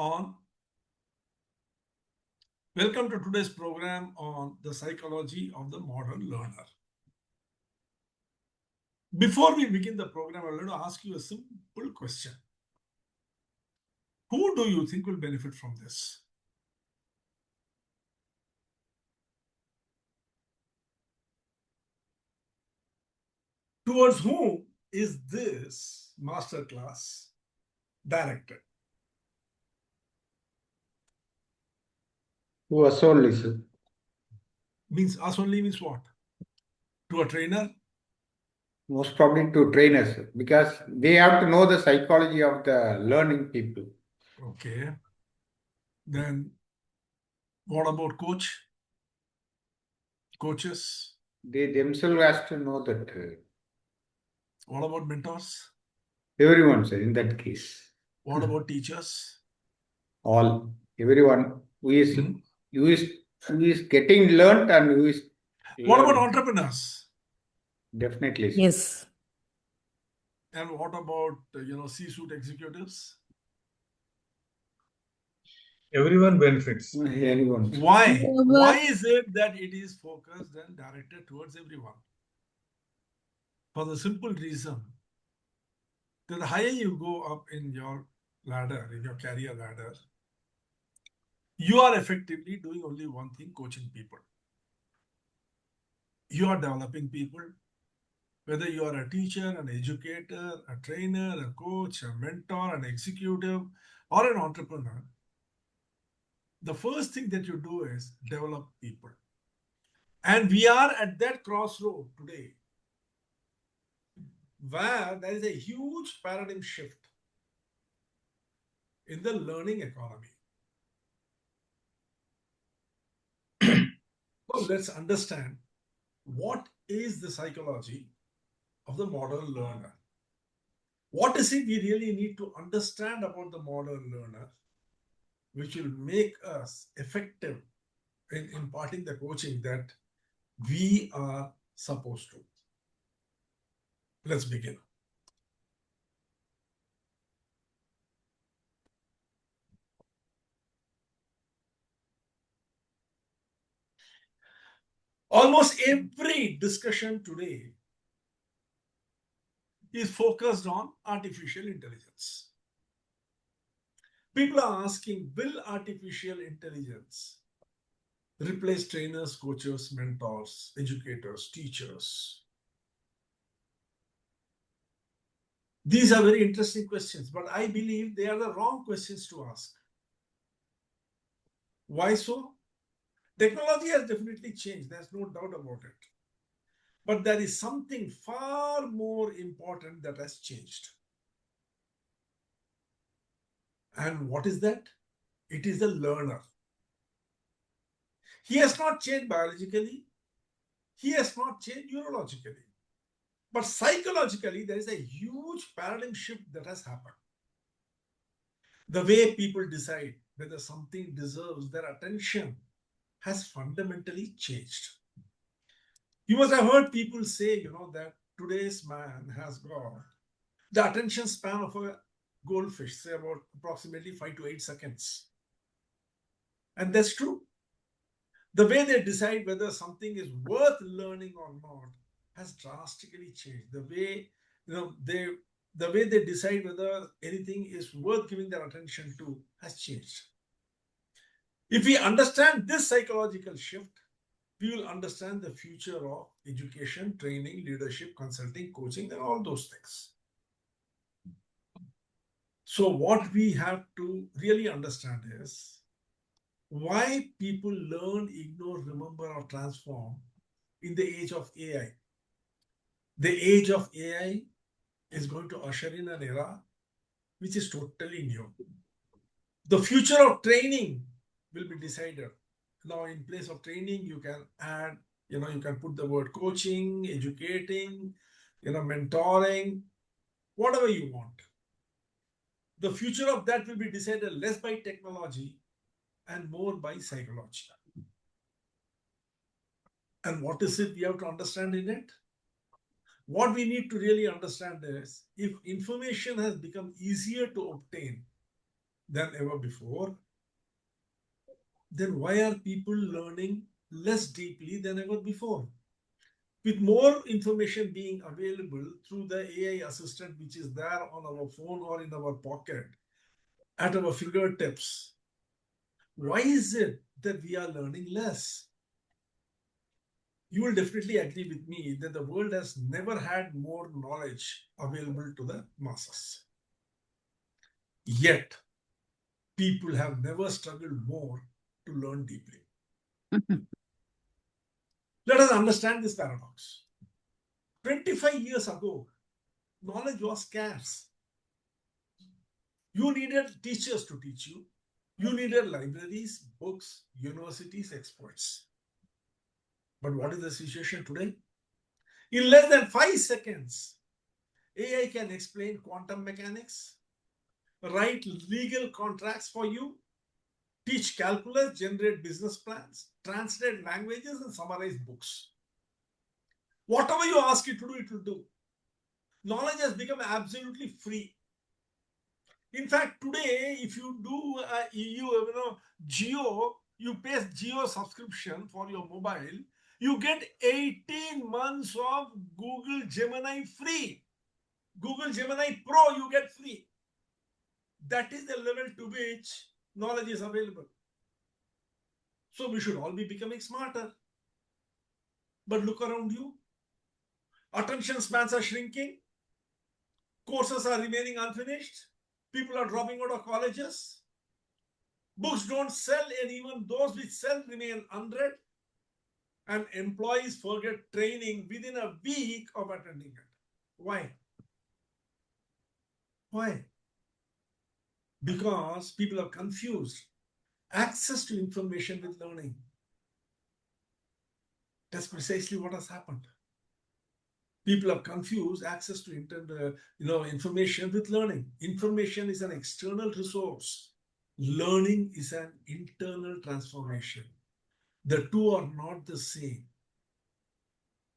on. Welcome to today's program on the psychology of the modern learner. Before we begin the program, I want to ask you a simple question. Who do you think will benefit from this? Towards whom is this masterclass directed? To us only, sir. Means us only means what? To a trainer? Most probably to trainers, sir, because they have to know the psychology of the learning people. Okay. Then what about coaches? They themselves has to know that. What about mentors? Everyone, sir, in that case. What about teachers? All, everyone who is, Hmm? who is getting learned and who is What about learning. entrepreneurs? Definitely, sir. Yes. And what about, C-suite executives? Everyone benefits. Anyone. Sir. Why? Yeah, Why but is it that it is focused and directed towards everyone? For the simple reason that the higher you go up in your ladder, in your career ladder, you are effectively doing only one thing, coaching people. You are developing people, whether you are a teacher, an educator, a trainer, a coach, a mentor, an executive, or an entrepreneur. The first thing that you do is develop people. And we are at that crossroad today where there is a huge paradigm shift in the learning economy. So let's understand what is the psychology of the modern learner. What is it we really need to understand about the modern learner, which will make us effective in imparting the coaching that we are supposed to. Let's begin. Almost every discussion today is focused on artificial intelligence. People are asking, will artificial intelligence replace trainers, coaches, mentors, educators, teachers? These are very interesting questions, but I believe they are the wrong questions to ask. Why so? Technology has definitely changed, there's no doubt about it. But there is something far more important that has changed. And what is that? It is the learner. He has not changed biologically. He has not changed neurologically. But psychologically, there is a huge paradigm shift that has happened. The way people decide whether something deserves their attention has fundamentally changed. You must have heard people say, that today's man has got the attention span of a goldfish, say about approximately 5 to 8 seconds. And that's true. The way they decide whether something is worth learning or not has drastically changed. The way they decide whether anything is worth giving their attention to has changed. If we understand this psychological shift, we will understand the future of education, training, leadership, consulting, coaching, and all those things. So what we have to really understand is why people learn, ignore, remember, or transform in the age of AI. The age of AI is going to usher in an era which is totally new. The future of training will be decided. Now, in place of training, you can add, you can put the word coaching, educating, mentoring, whatever you want. The future of that will be decided less by technology and more by psychology. And what is it we have to understand in it? What we need to really understand is if information has become easier to obtain, than ever before, then why are people learning less deeply than ever before? With more information being available through the AI assistant, which is there on our phone or in our pocket, at our fingertips, why is it that we are learning less? You will definitely agree with me that the world has never had more knowledge available to the masses. Yet, people have never struggled more to learn deeply. Let us understand this paradox. 25 years ago, knowledge was scarce. You needed teachers to teach you. You needed libraries, books, universities, experts. But what is the situation today? In less than 5 seconds, AI can explain quantum mechanics, write legal contracts for you, teach calculus, generate business plans, translate languages, and summarize books. Whatever you ask it to do, it will do. Knowledge has become absolutely free. In fact, today, if you do Geo, you pay Geo subscription for your mobile, you get 18 months of Google Gemini free. Google Gemini Pro, you get free. That is the level to which knowledge is available. So we should all be becoming smarter. But look around you. Attention spans are shrinking. Courses are remaining unfinished. People are dropping out of colleges. Books don't sell, and even those which sell remain unread. And employees forget training within a week of attending it. Why? Why? Because people are confused. Access to information with learning. That's precisely what has happened. People are confused access to information with learning. Information is an external resource. Learning is an internal transformation. The two are not the same.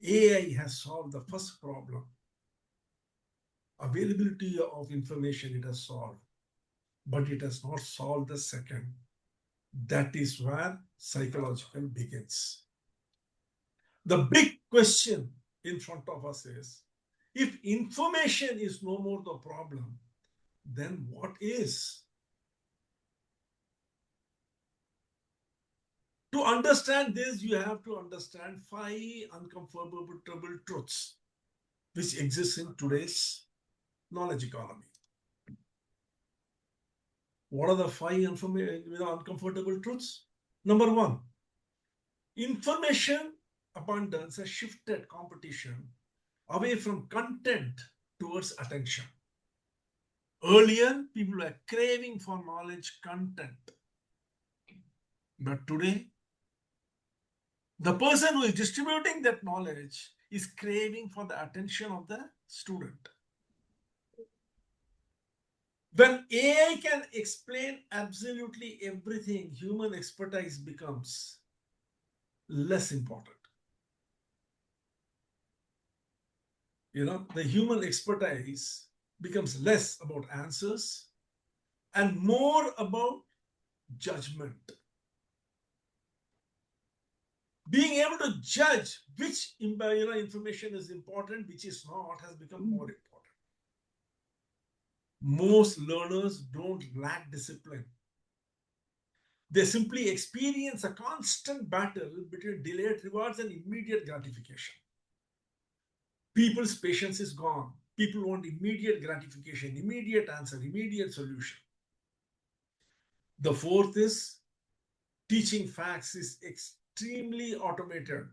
AI has solved the first problem. Availability of information it has solved, but it has not solved the second. That is where psychological begins. The big question in front of us is, if information is no more the problem, then what is? To understand this, you have to understand 5 uncomfortable truths which exist in today's knowledge economy. What are the 5 uncomfortable truths? Number 1, information abundance has shifted competition away from content towards attention. Earlier, people were craving for knowledge content. But today, the person who is distributing that knowledge is craving for the attention of the student. When AI can explain absolutely everything, human expertise becomes less important. The human expertise becomes less about answers and more about judgment. Being able to judge which information is important, which is not, has become more important. Most learners don't lack discipline. They simply experience a constant battle between delayed rewards and immediate gratification. People's patience is gone. People want immediate gratification, immediate answer, immediate solution. The fourth is teaching facts is extremely automated,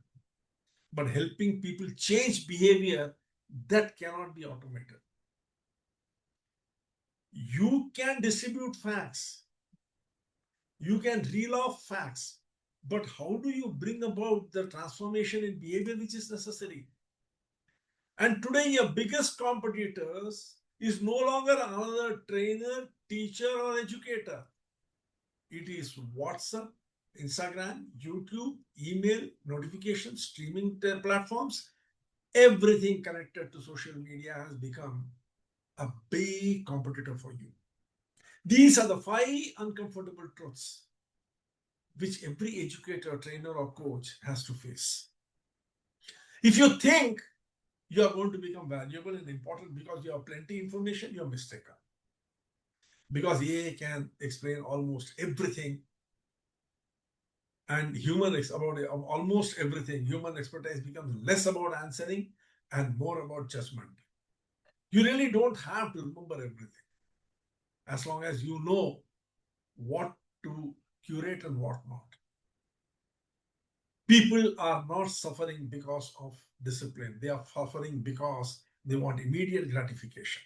but helping people change behavior, that cannot be automated. You can distribute facts. You can reel off facts, but how do you bring about the transformation in behavior which is necessary? And today, your biggest competitors is no longer another trainer, teacher, or educator. It is WhatsApp, Instagram, YouTube, email, notifications, streaming platforms. Everything connected to social media has become a big competitor for you. These are the 5 uncomfortable truths which every educator, trainer, or coach has to face. If you think you are going to become valuable and important because you have plenty information, you're mistaken. Because AI can explain almost everything, and about almost everything. Human expertise becomes less about answering and more about judgment. You really don't have to remember everything, as long as you know what to curate and what not. People are not suffering because of discipline. They are suffering because they want immediate gratification.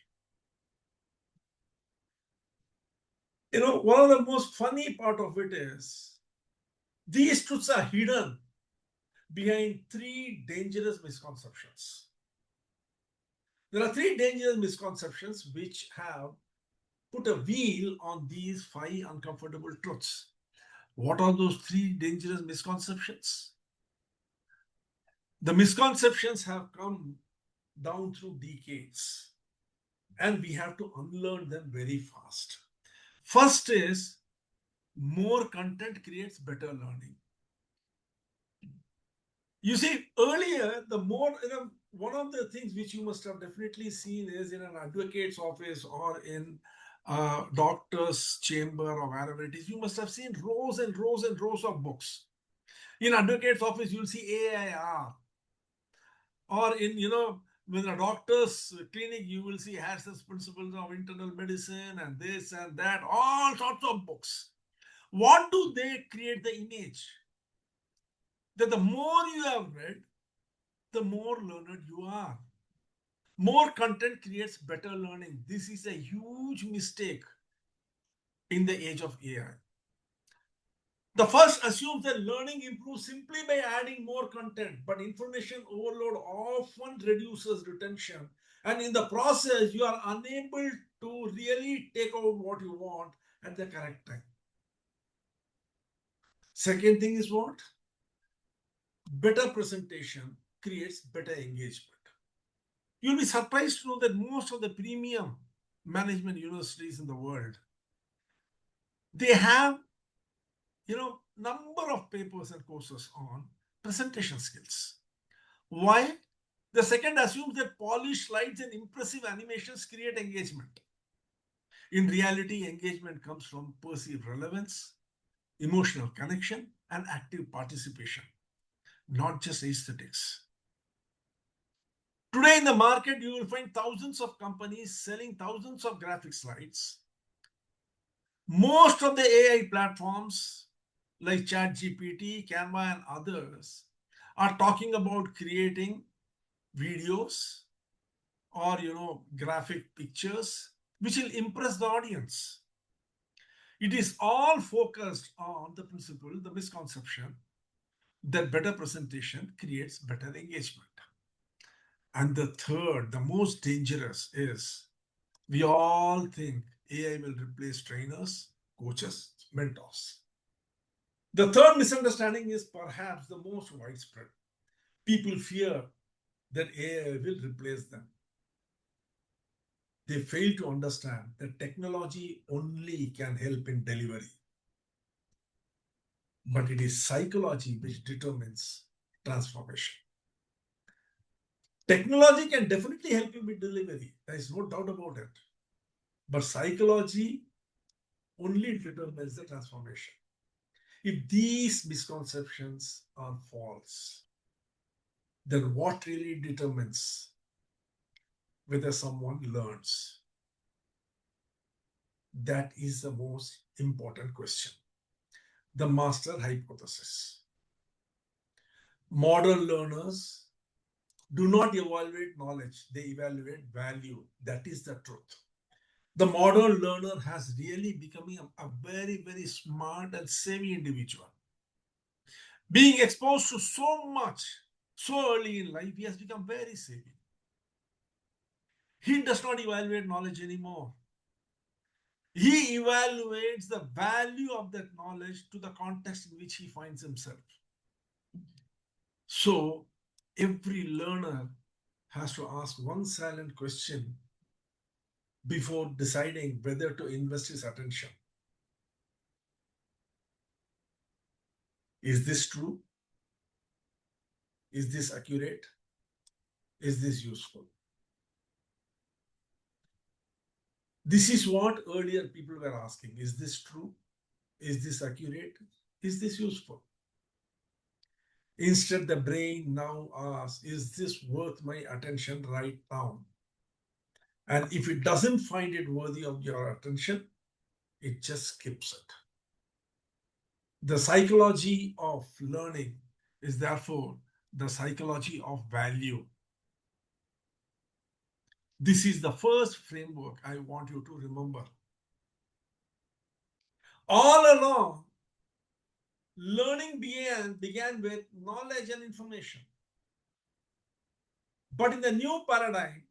One of the most funny part of it is these truths are hidden behind 3 dangerous misconceptions. There are 3 dangerous misconceptions which have put a wheel on these 5 uncomfortable truths. What are those 3 dangerous misconceptions? The misconceptions have come down through decades, and we have to unlearn them very fast. First is, more content creates better learning. You see, earlier, one of the things which you must have definitely seen is in an advocate's office or in a doctor's chamber or wherever it is, you must have seen rows and rows and rows of books. In advocate's office, you'll see AIR. Or when a doctor's clinic, you will see Harrison's Principles of Internal Medicine and this and that, all sorts of books. What do they create the image? That the more you have read, the more learned you are. More content creates better learning. This is a huge mistake in the age of AI. The first assumes that learning improves simply by adding more content, but information overload often reduces retention. And in the process, you are unable to really take out what you want at the correct time. Second thing is what? Better presentation creates better engagement. You'll be surprised to know that most of the premium management universities in the world, they have, number of papers and courses on presentation skills. Why? The second assumes that polished slides and impressive animations create engagement. In reality, engagement comes from perceived relevance, emotional connection, and active participation, not just aesthetics. Today in the market, you will find thousands of companies selling thousands of graphic slides. Most of the AI platforms like ChatGPT, Canva, and others are talking about creating videos or graphic pictures which will impress the audience. It is all focused on the principle, the misconception that better presentation creates better engagement. And the third, the most dangerous, is we all think AI will replace trainers, coaches, mentors. The third misunderstanding is perhaps the most widespread. People fear that AI will replace them. They fail to understand that technology only can help in delivery. But it is psychology which determines transformation. Technology can definitely help you with delivery. There is no doubt about it. But psychology only determines the transformation. If these misconceptions are false, then what really determines whether someone learns? That is the most important question. The master hypothesis. Modern learners do not evaluate knowledge, they evaluate value. That is the truth. The modern learner has really become a very, very smart and savvy individual. Being exposed to so much so early in life, he has become very savvy. He does not evaluate knowledge anymore. He evaluates the value of that knowledge to the context in which he finds himself. So, every learner has to ask one silent question. before deciding whether to invest his attention. Is this true? Is this accurate? Is this useful? This is what earlier people were asking. Is this true? Is this accurate? Is this useful? Instead, the brain now asks, is this worth my attention right now? And if it doesn't find it worthy of your attention, it just skips it. The psychology of learning is therefore the psychology of value. This is the first framework I want you to remember. All along, learning began with knowledge and information. But in the new paradigm,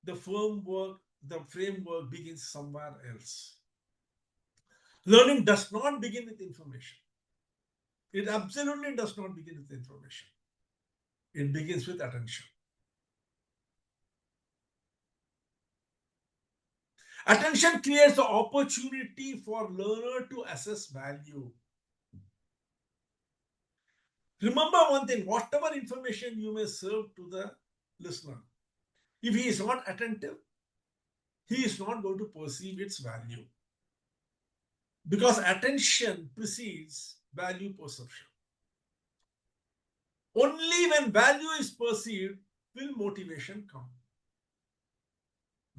the framework begins somewhere else. Learning does not begin with information. It absolutely does not begin with information. It begins with attention. Attention creates the opportunity for learner to assess value. Remember one thing, whatever information you may serve to the listener, if he is not attentive, he is not going to perceive its value. Because attention precedes value perception. Only when value is perceived will motivation come.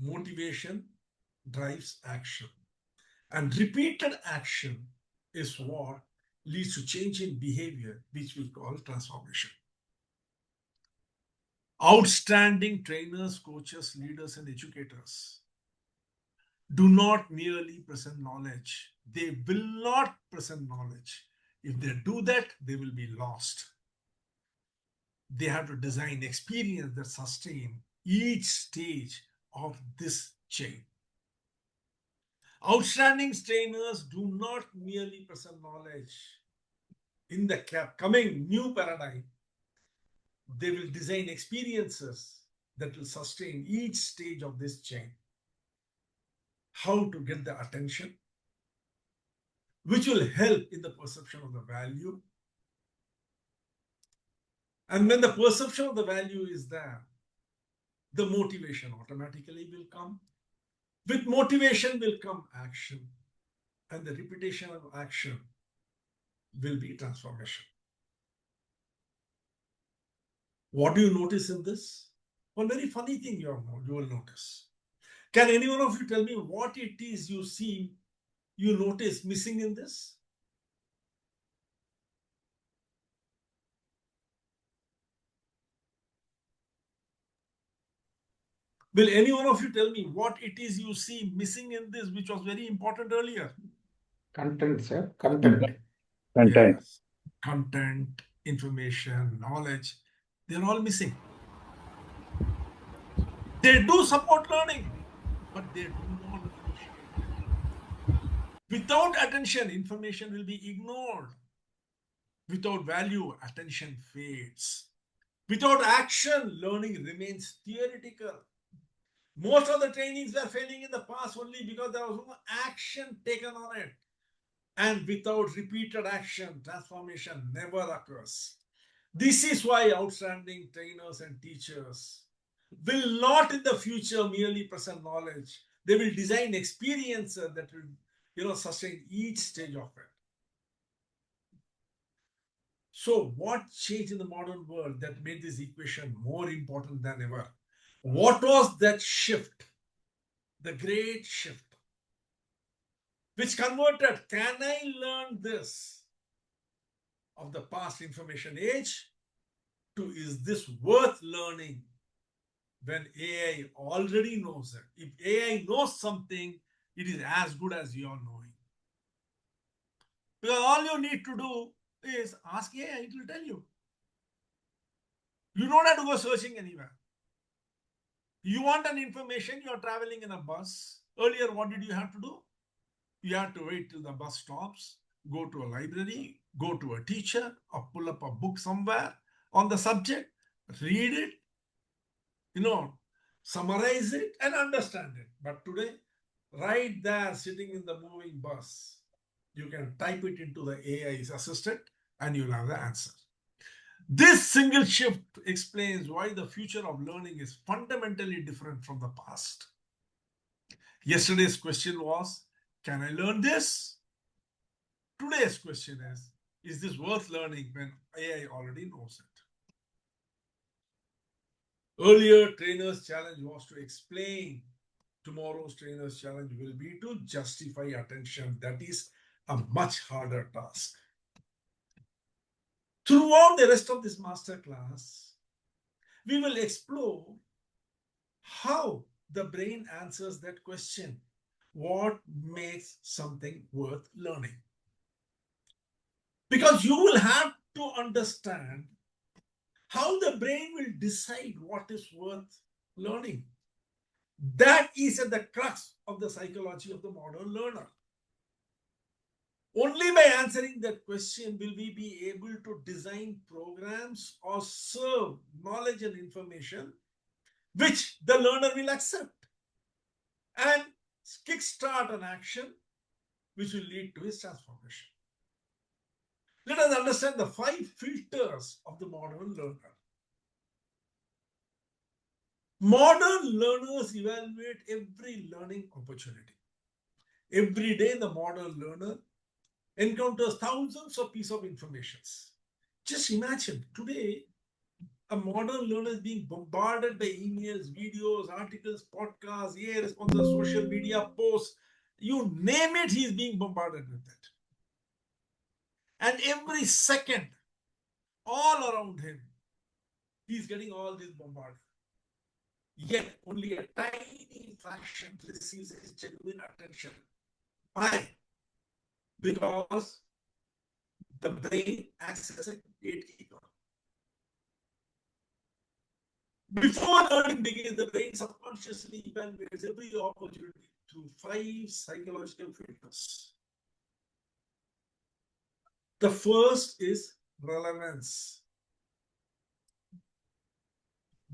Motivation drives action. And repeated action is what leads to change in behavior, which we call transformation. Outstanding trainers, coaches, leaders, and educators do not merely present knowledge. They will not present knowledge. If they do that, they will be lost. They have to design experience that sustain each stage of this chain. Outstanding trainers do not merely present knowledge. In the coming new paradigm, they will design experiences that will sustain each stage of this chain. How to get the attention, which will help in the perception of the value. And when the perception of the value is there, the motivation automatically will come. With motivation will come action, and the repetition of action will be transformation. What do you notice in this? One very funny thing you will notice. Can any one of you tell me what it is you notice missing in this? Will any one of you tell me what it is you see missing in this, which was very important earlier? Content, sir. Content. Content. Yes. Content, information, knowledge, they're all missing. They do support learning, but they do not initiate. Without attention, information will be ignored. Without value, attention fades. Without action, learning remains theoretical. Most of the trainings were failing in the past only because there was no action taken on it. And without repeated action, transformation never occurs. This is why outstanding trainers and teachers will not in the future merely present knowledge. They will design experiences that will sustain each stage of it. So what changed in the modern world that made this equation more important than ever? What was that shift? The great shift, which converted, can I learn this of the past information age to is this worth learning when AI already knows it? If AI knows something, it is as good as your knowing. Because all you need to do is ask AI, it will tell you. You don't have to go searching anywhere. You want an information, you're traveling in a bus. Earlier, what did you have to do? You had to wait till the bus stops, go to a library, go to a teacher, or pull up a book somewhere on the subject, read it, summarize it, and understand it. But today, right there, sitting in the moving bus, you can type it into the AI's assistant and you'll have the answer. This single shift explains why the future of learning is fundamentally different from the past. Yesterday's question was, can I learn this? Today's question is this worth learning when AI already knows it? Earlier, trainers' challenge was to explain. Tomorrow's trainer's challenge will be to justify attention. That is a much harder task. Throughout the rest of this masterclass, we will explore how the brain answers that question. What makes something worth learning? Because you will have to understand how the brain will decide what is worth learning. That is at the crux of the psychology of the modern learner. Only by answering that question will we be able to design programs or serve knowledge and information which the learner will accept and kickstart an action which will lead to his transformation. Let us understand the 5 filters of the modern learner. Modern learners evaluate every learning opportunity. Every day, the modern learner encounters thousands of pieces of information. Just imagine, today, a modern learner is being bombarded by emails, videos, articles, podcasts, AI responses, social media posts. You name it, he is being bombarded with it. And every second, all around him, he is getting all this bombardment. Yet only a tiny fraction receives his genuine attention. Why? Because the brain acts as a gatekeeper. Before learning begins, the brain subconsciously evaluates every opportunity through 5 psychological filters. The first is relevance.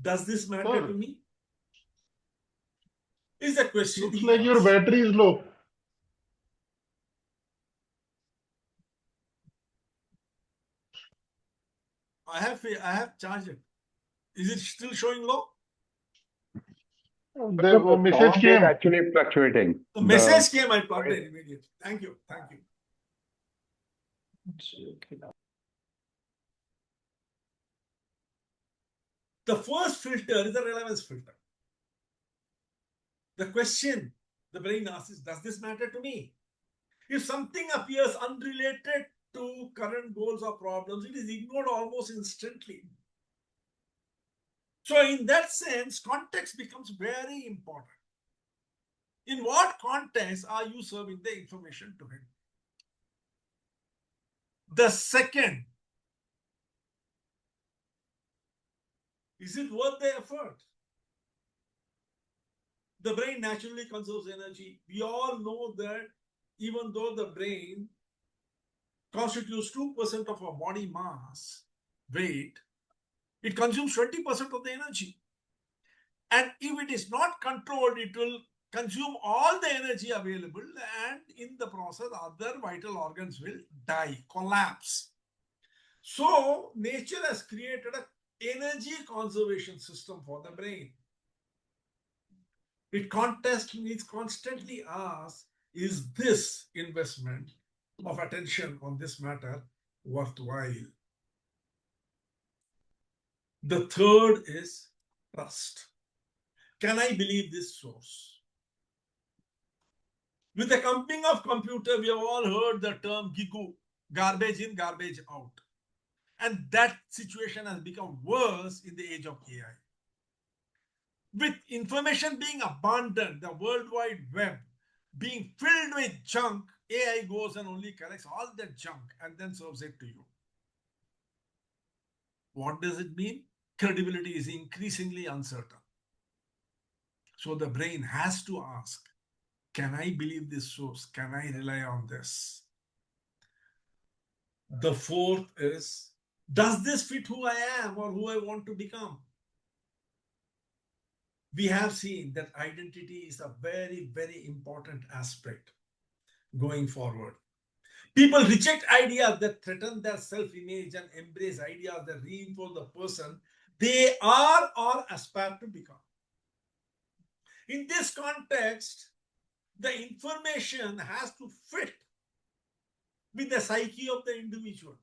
Does this matter Sir, to me? Is the question. looks like your battery is low. I have charged it. Is it still showing low? The The message sound is came. actually fluctuating. The message came, I plugged it immediately. Thank you. Thank you. The first filter is the relevance filter. The question the brain asks is, does this matter to me? If something appears unrelated to current goals or problems, it is ignored almost instantly. So in that sense, context becomes very important. In what context are you serving the information to him? The second, is it worth the effort? The brain naturally conserves energy. We all know that even though the brain constitutes 2% of our body mass, weight, it consumes 20% of the energy. And if it is not controlled, it will consume all the energy available, and in the process, other vital organs will die, collapse. So, nature has created an energy conservation system for the brain. It constantly asks, is this investment of attention on this matter worthwhile? The third is trust. Can I believe this source? With the coming of computer, we have all heard the term GIGU, garbage in, garbage out. And that situation has become worse in the age of AI. With information being abundant, the World Wide Web being filled with junk, AI goes and only collects all that junk and then serves it to you. What does it mean? Credibility is increasingly uncertain. So the brain has to ask, can I believe this source? Can I rely on this? The fourth is, does this fit who I am or who I want to become? we have seen that identity is a very, very important aspect going forward. People reject ideas that threaten their self-image and embrace ideas that reinforce the person they are or aspire to become. In this context, the information has to fit with the psyche of the individual,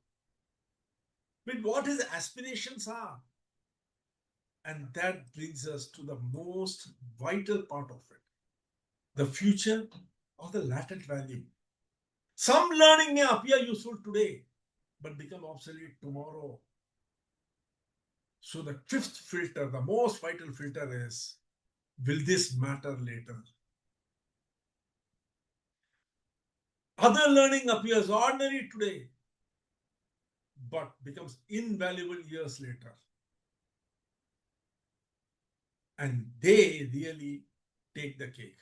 with what his aspirations are. And that brings us to the most vital part of it, the future of the latent value. Some learning may appear useful today, but become obsolete tomorrow. So the fifth filter, the most vital filter is, will this matter later? Other learning appears ordinary today, but becomes invaluable years later. And they really take the cake.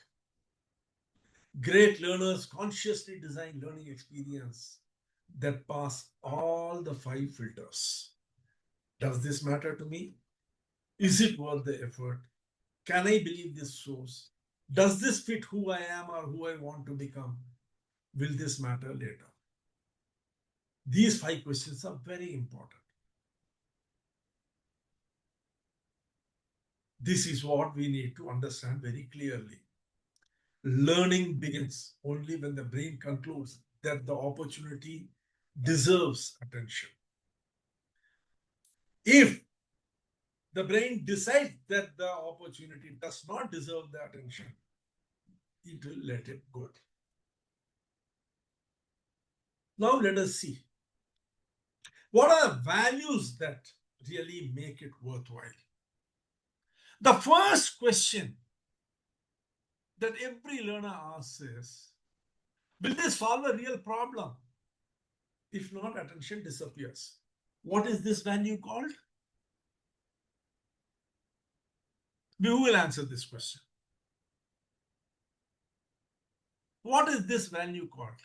Great learners consciously design learning experience that pass all the 5 filters. Does this matter to me? Is it worth the effort? Can I believe this source? Does this fit who I am or who I want to become? Will this matter later? These 5 questions are very important. This is what we need to understand very clearly. Learning begins only when the brain concludes that the opportunity deserves attention. If the brain decides that the opportunity does not deserve the attention, it will let it go. Now let us see. What are the values that really make it worthwhile? The first question that every learner asks is, will this solve a real problem? If not, attention disappears. What is this value called? Who will answer this question? What is this value called?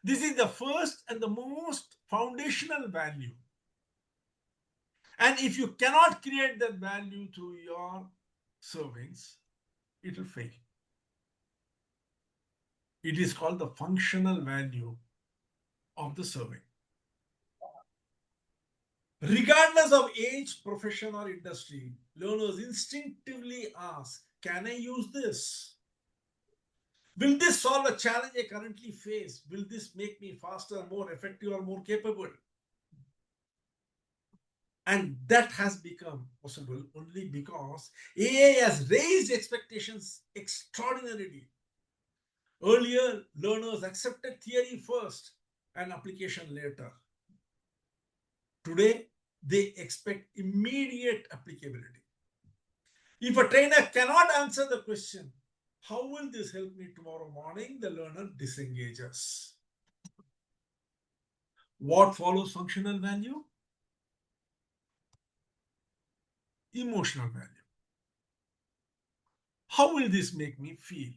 This is the first and the most foundational value. And if you cannot create that value through your servings, it will fail. It is called the functional value of the serving. Regardless of age, profession, or industry, learners instinctively ask, can I use this? Will this solve a challenge I currently face? Will this make me faster, more effective, or more capable? And that has become possible only because AI has raised expectations extraordinarily. Earlier, learners accepted theory first and application later. Today, they expect immediate applicability. If a trainer cannot answer the question, how will this help me tomorrow morning? The learner disengages. What follows functional value? Emotional value. How will this make me feel?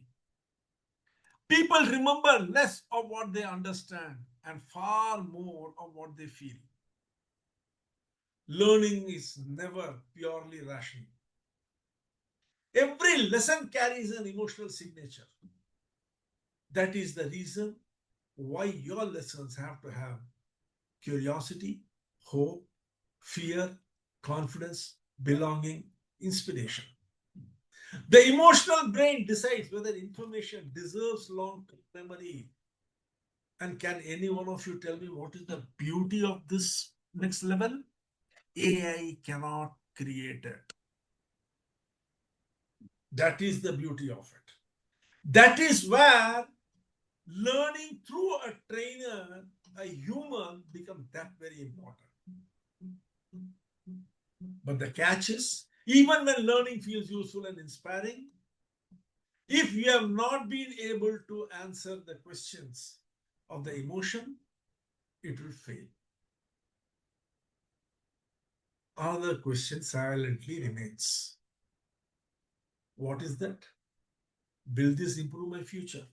People remember less of what they understand and far more of what they feel. Learning is never purely rational. Every lesson carries an emotional signature. That is the reason why your lessons have to have curiosity, hope, fear, confidence, belonging, inspiration. The emotional brain decides whether information deserves long-term memory. And can any one of you tell me what is the beauty of this next level? AI cannot create it. That is the beauty of it. That is where learning through a trainer, a human, becomes that very important. But the catch is, even when learning feels useful and inspiring, if you have not been able to answer the questions of the emotion, it will fail. Another question silently remains. What is that? Will this improve my future?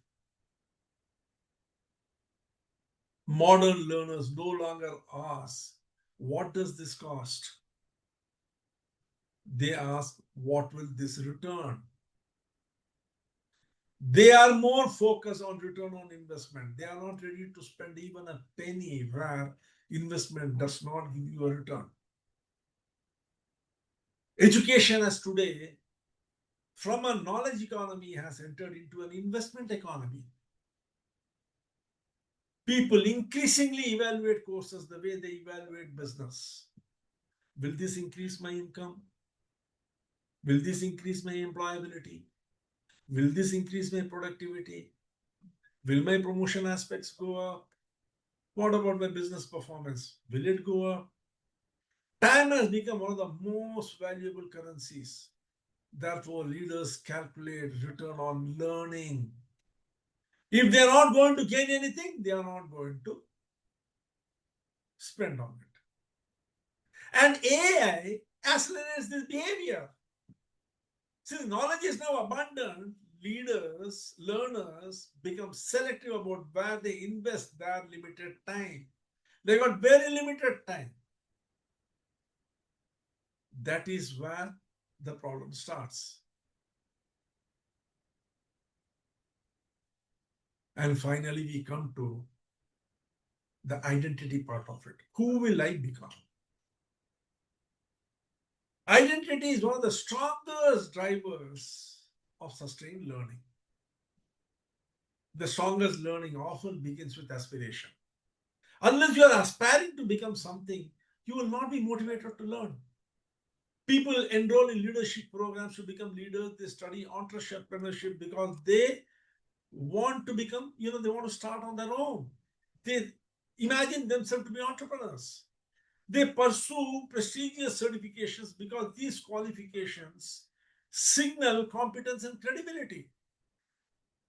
Modern learners no longer ask, what does this cost? They ask, what will this return? They are more focused on return on investment. They are not ready to spend even a penny where investment does not give you a return. Education as today, from a knowledge economy, has entered into an investment economy. People increasingly evaluate courses the way they evaluate business. Will this increase my income? Will this increase my employability? Will this increase my productivity? Will my promotion aspects go up? What about my business performance? Will it go up? Time has become one of the most valuable currencies. Therefore, leaders calculate return on learning. If they are not going to gain anything, they are not going to spend on it. And AI accelerates this behavior. Since knowledge is now abundant, leaders, learners become selective about where they invest their limited time. They got very limited time. That is where the problem starts. And finally, we come to the identity part of it. Who will I become? Identity is one of the strongest drivers of sustained learning. The strongest learning often begins with aspiration. Unless you are aspiring to become something, you will not be motivated to learn. People enroll in leadership programs to become leaders. They study entrepreneurship because they want to become, they want to start on their own. They imagine themselves to be entrepreneurs. They pursue prestigious certifications because these qualifications signal competence and credibility.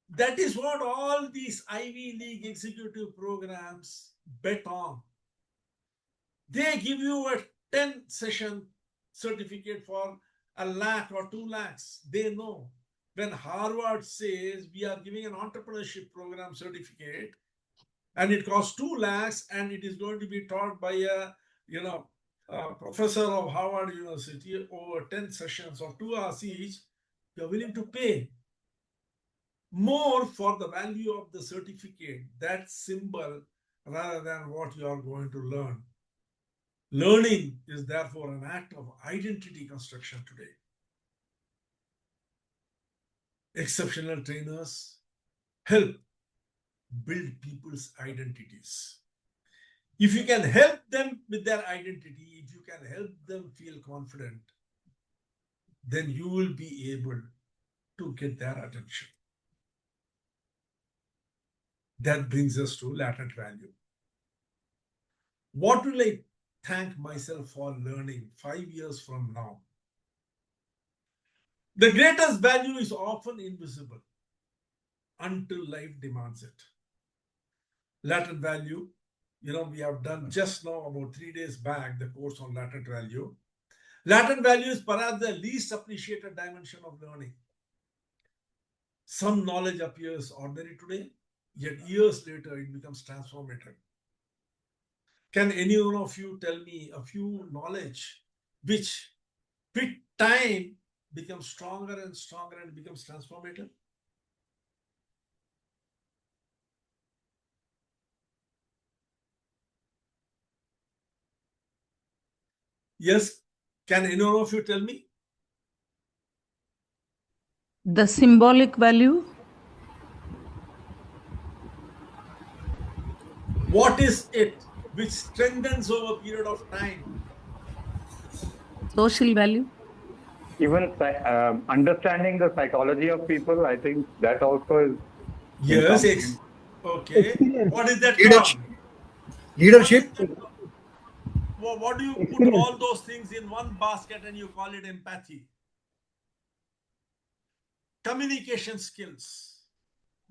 That is what all these Ivy League executive programs bet on. They give you a 10-session certificate for 1 lakh or 2 lakhs. They know. When Harvard says we are giving an entrepreneurship program certificate and it costs 2 lakhs and it is going to be taught by a professor of Harvard University over 10 sessions of 2 hours each, you're willing to pay more for the value of the certificate, that symbol, rather than what you are going to learn. Learning is therefore an act of identity construction today. Exceptional trainers help build people's identities. If you can help them with their identity, if you can help them feel confident, then you will be able to get their attention. That brings us to latent value. What will I thank myself for learning 5 years from now? The greatest value is often invisible until life demands it. Latent value, we have done just now about 3 days back the course on latent value. Latent value is perhaps the least appreciated dimension of learning. Some knowledge appears ordinary today, yet years later it becomes transformative. Can any one of you tell me a few knowledge which with time becomes stronger and stronger and becomes transformative? Yes, can any one of you tell me? The symbolic value. What is it which strengthens over a period of time? Social value. Even understanding the psychology of people, I think that also is. Yes, okay. Experience. What is that Leadership. called? Leadership. What do you put Experience. all those things in one basket and you call it empathy? Communication skills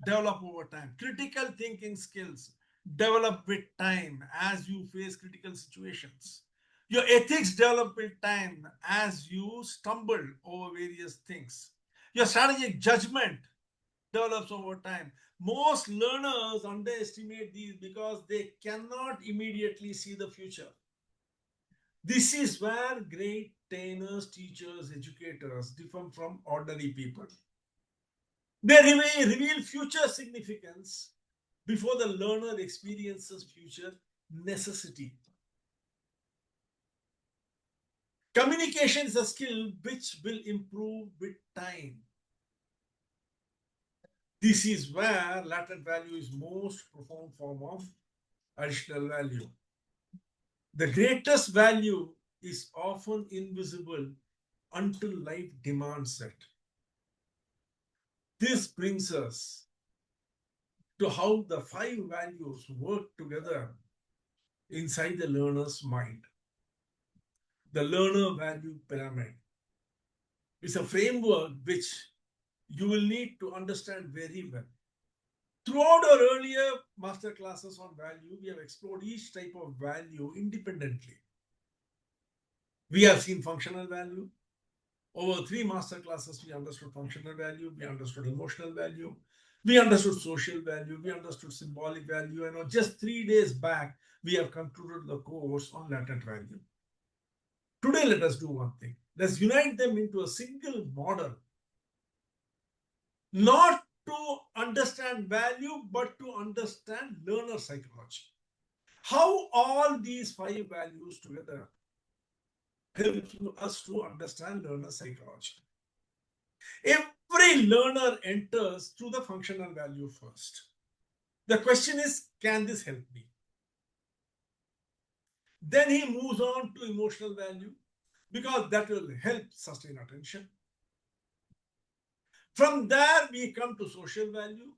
develop over time. Critical thinking skills develop with time as you face critical situations. Your ethics develop with time as you stumble over various things. Your strategic judgment develops over time. Most learners underestimate these because they cannot immediately see the future. This is where great trainers, teachers, educators differ from ordinary people. They reveal future significance before the learner experiences future necessity. Communication is a skill which will improve with time. This is where latent value is most profound form of additional value. The greatest value is often invisible until life demands it. This brings us to how the 5 values work together inside the learner's mind. The learner value pyramid is a framework which you will need to understand very well. Throughout our earlier master classes on value, we have explored each type of value independently. We have seen functional value. Over 3 master classes, we understood functional value, we understood emotional value, we understood social value, we understood symbolic value, and just 3 days back, we have concluded the course on latent value. Today, let us do one thing. Let's unite them into a single model, not to understand value, but to understand learner psychology. How all these 5 values together help us to understand learner psychology. Every learner enters through the functional value first. The question is, can this help me? Then he moves on to emotional value because that will help sustain attention. From there, we come to social value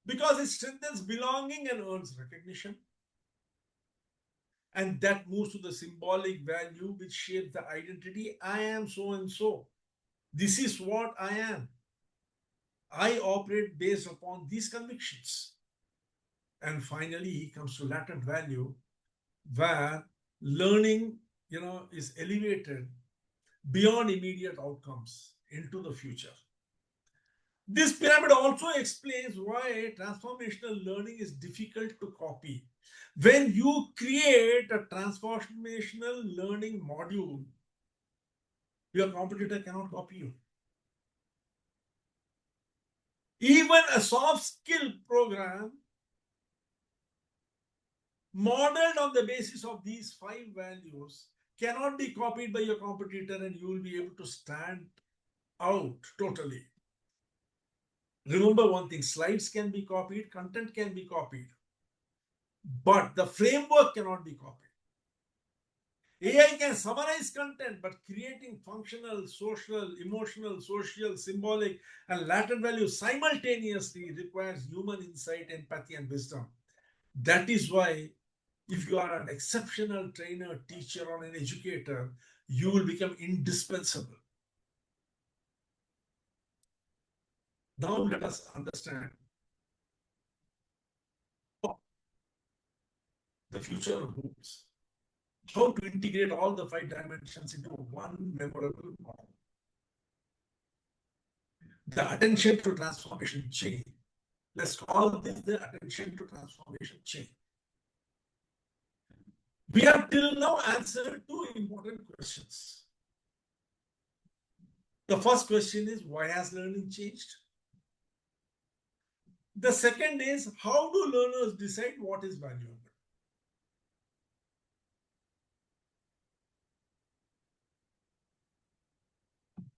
because it strengthens belonging and earns recognition. And that moves to the symbolic value, which shapes the identity. I am so and so. This is what I am. I operate based upon these convictions. And finally, he comes to latent value, where learning, is elevated beyond immediate outcomes into the future. This pyramid also explains why transformational learning is difficult to copy. When you create a transformational learning module, your competitor cannot copy you. Even a soft skill program modeled on the basis of these 5 values cannot be copied by your competitor, and you will be able to stand out totally. Remember one thing, slides can be copied, content can be copied, but the framework cannot be copied. AI can summarize content, but creating functional, social, emotional, social, symbolic, and latent value simultaneously requires human insight, empathy, and wisdom. That is why if you are an exceptional trainer, teacher, or an educator, you will become indispensable. Now let us understand the future holds. How to integrate all the 5 dimensions into one memorable model. The attention to transformation chain. Let's call this the attention to transformation chain. We have till now answered 2 important questions. The first question is, why has learning changed? The second is, how do learners decide what is valuable?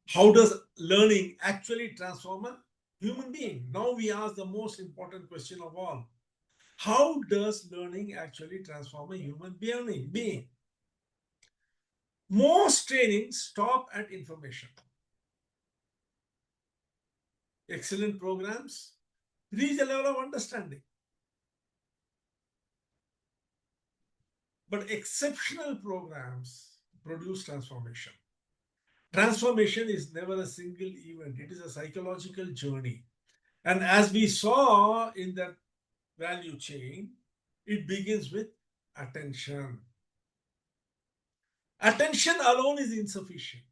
How does learning actually transform a human being? Now we ask the most important question of all. How does learning actually transform a human being? Most trainings stop at information. Excellent programs reach a level of understanding. But exceptional programs produce transformation. Transformation is never a single event. It is a psychological journey. And as we saw in that value chain, it begins with attention. Attention alone is insufficient.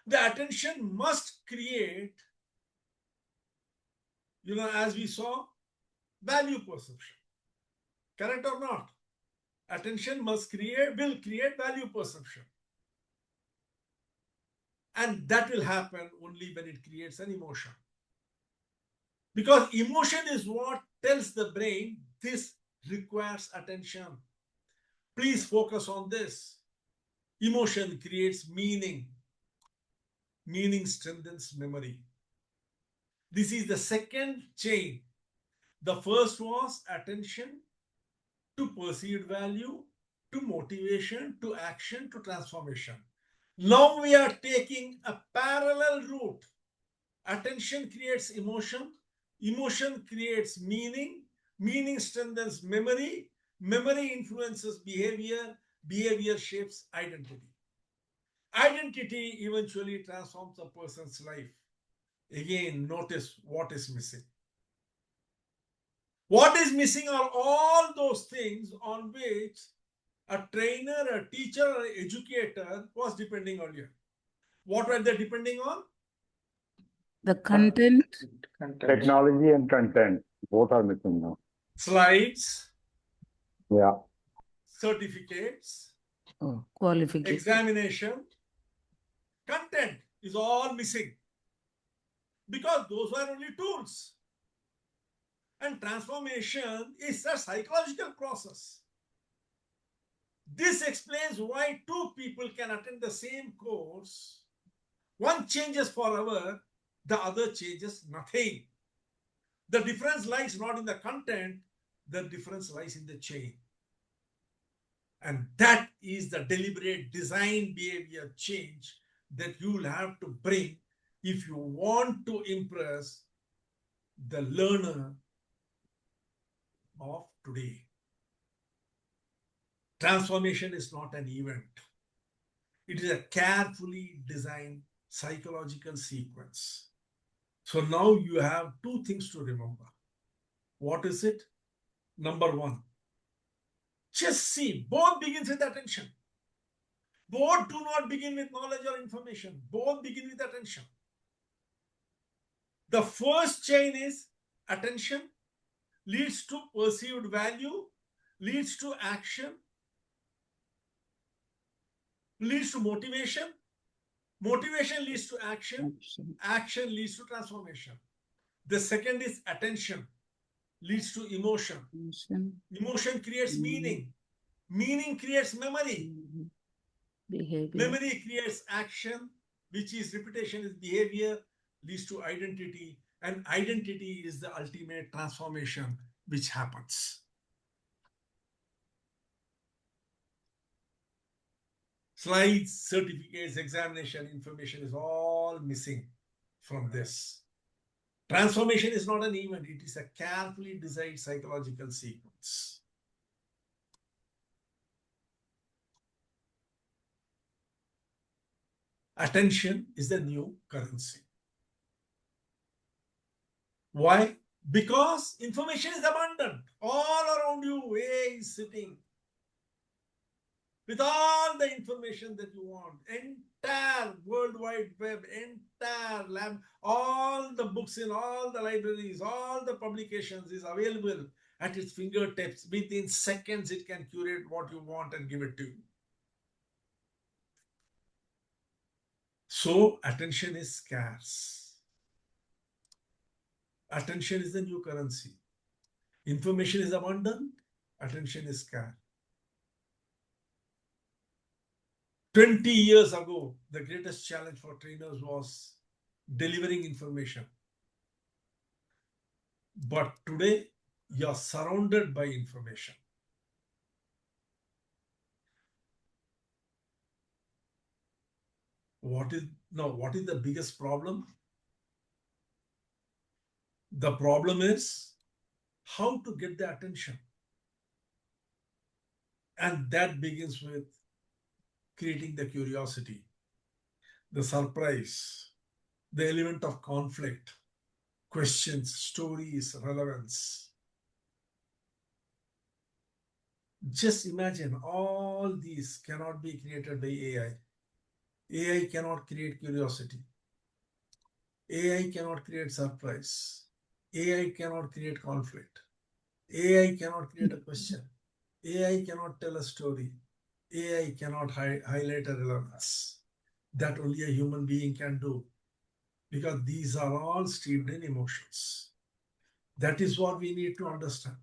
The attention must create, as we saw, value perception. Correct or not? Attention will create value perception. And that will happen only when it creates an emotion. Because emotion is what tells the brain this requires attention. Please focus on this. Emotion creates meaning. Meaning strengthens memory. This is the second chain. The first was attention to perceived value, to motivation, to action, to transformation. Now we are taking a parallel route. Attention creates emotion, emotion creates meaning, meaning strengthens memory, memory influences behavior, behavior shapes identity. Identity eventually transforms a person's life. Again, notice what is missing. What is missing are all those things on which a trainer, a teacher, or an educator was depending earlier. What were they depending on? The content, Content. Technology and content, both are missing now. Slides, Yeah. certificates, qualification. examination, content is all missing because those were only tools. And transformation is a psychological process. This explains why two people can attend the same course. One changes forever, the other changes nothing. The difference lies not in the content, the difference lies in the chain. And that is the deliberate design behavior change that you will have to bring if you want to impress the learner of today. Transformation is not an event. It is a carefully designed psychological sequence. So now you have two things to remember. What is it? Number one, just see, both begins with attention. Both do not begin with knowledge or information. Both begin with attention. The first chain is attention leads to perceived value, leads to action, leads to motivation, motivation leads to action, action leads to transformation. The second is attention leads to emotion, emotion creates meaning, meaning creates memory, Behavior. memory creates action, which is repetition is behavior, leads to identity, and identity is the ultimate transformation which happens. Slides, certificates, examination, information is all missing from this. Transformation is not an event, it is a carefully designed psychological sequence. Attention is the new currency. Why? Because information is abundant. All around you, AI is sitting with all the information that you want. Entire World Wide Web, entire lab, all the books in all the libraries, all the publications is available at its fingertips. Within seconds, it can curate what you want and give it to you. So attention is scarce. Attention is the new currency. Information is abundant. Attention is scarce. 20 years ago, the greatest challenge for trainers was delivering information. But today, you're surrounded by information. What is the biggest problem? The problem is how to get the attention. And that begins with creating the curiosity, the surprise, the element of conflict, questions, stories, relevance. Just imagine all these cannot be created by AI. AI cannot create curiosity. AI cannot create surprise. AI cannot create conflict. AI cannot create a question. AI cannot tell a story. AI cannot highlight a relevance. That only a human being can do, because these are all steeped in emotions. That is what we need to understand.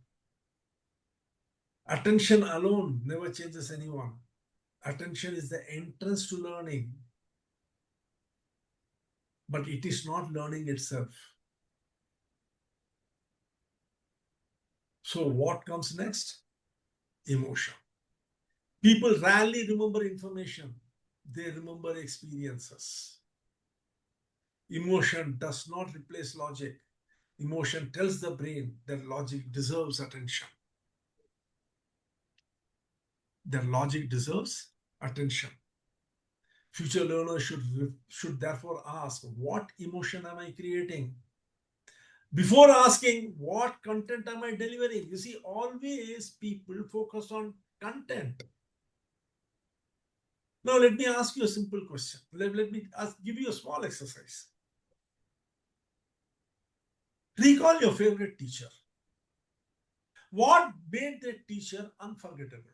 Attention alone never changes anyone. Attention is the entrance to learning, but it is not learning itself. So what comes next? Emotion. People rarely remember information. They remember experiences. Emotion does not replace logic. Emotion tells the brain that logic deserves attention. That logic deserves attention. Future learners should therefore ask, what emotion am I creating? Before asking, what content am I delivering? You see, always people focus on content. Now, let me ask you a simple question. Let me give you a small exercise. Recall your favorite teacher. What made that teacher unforgettable?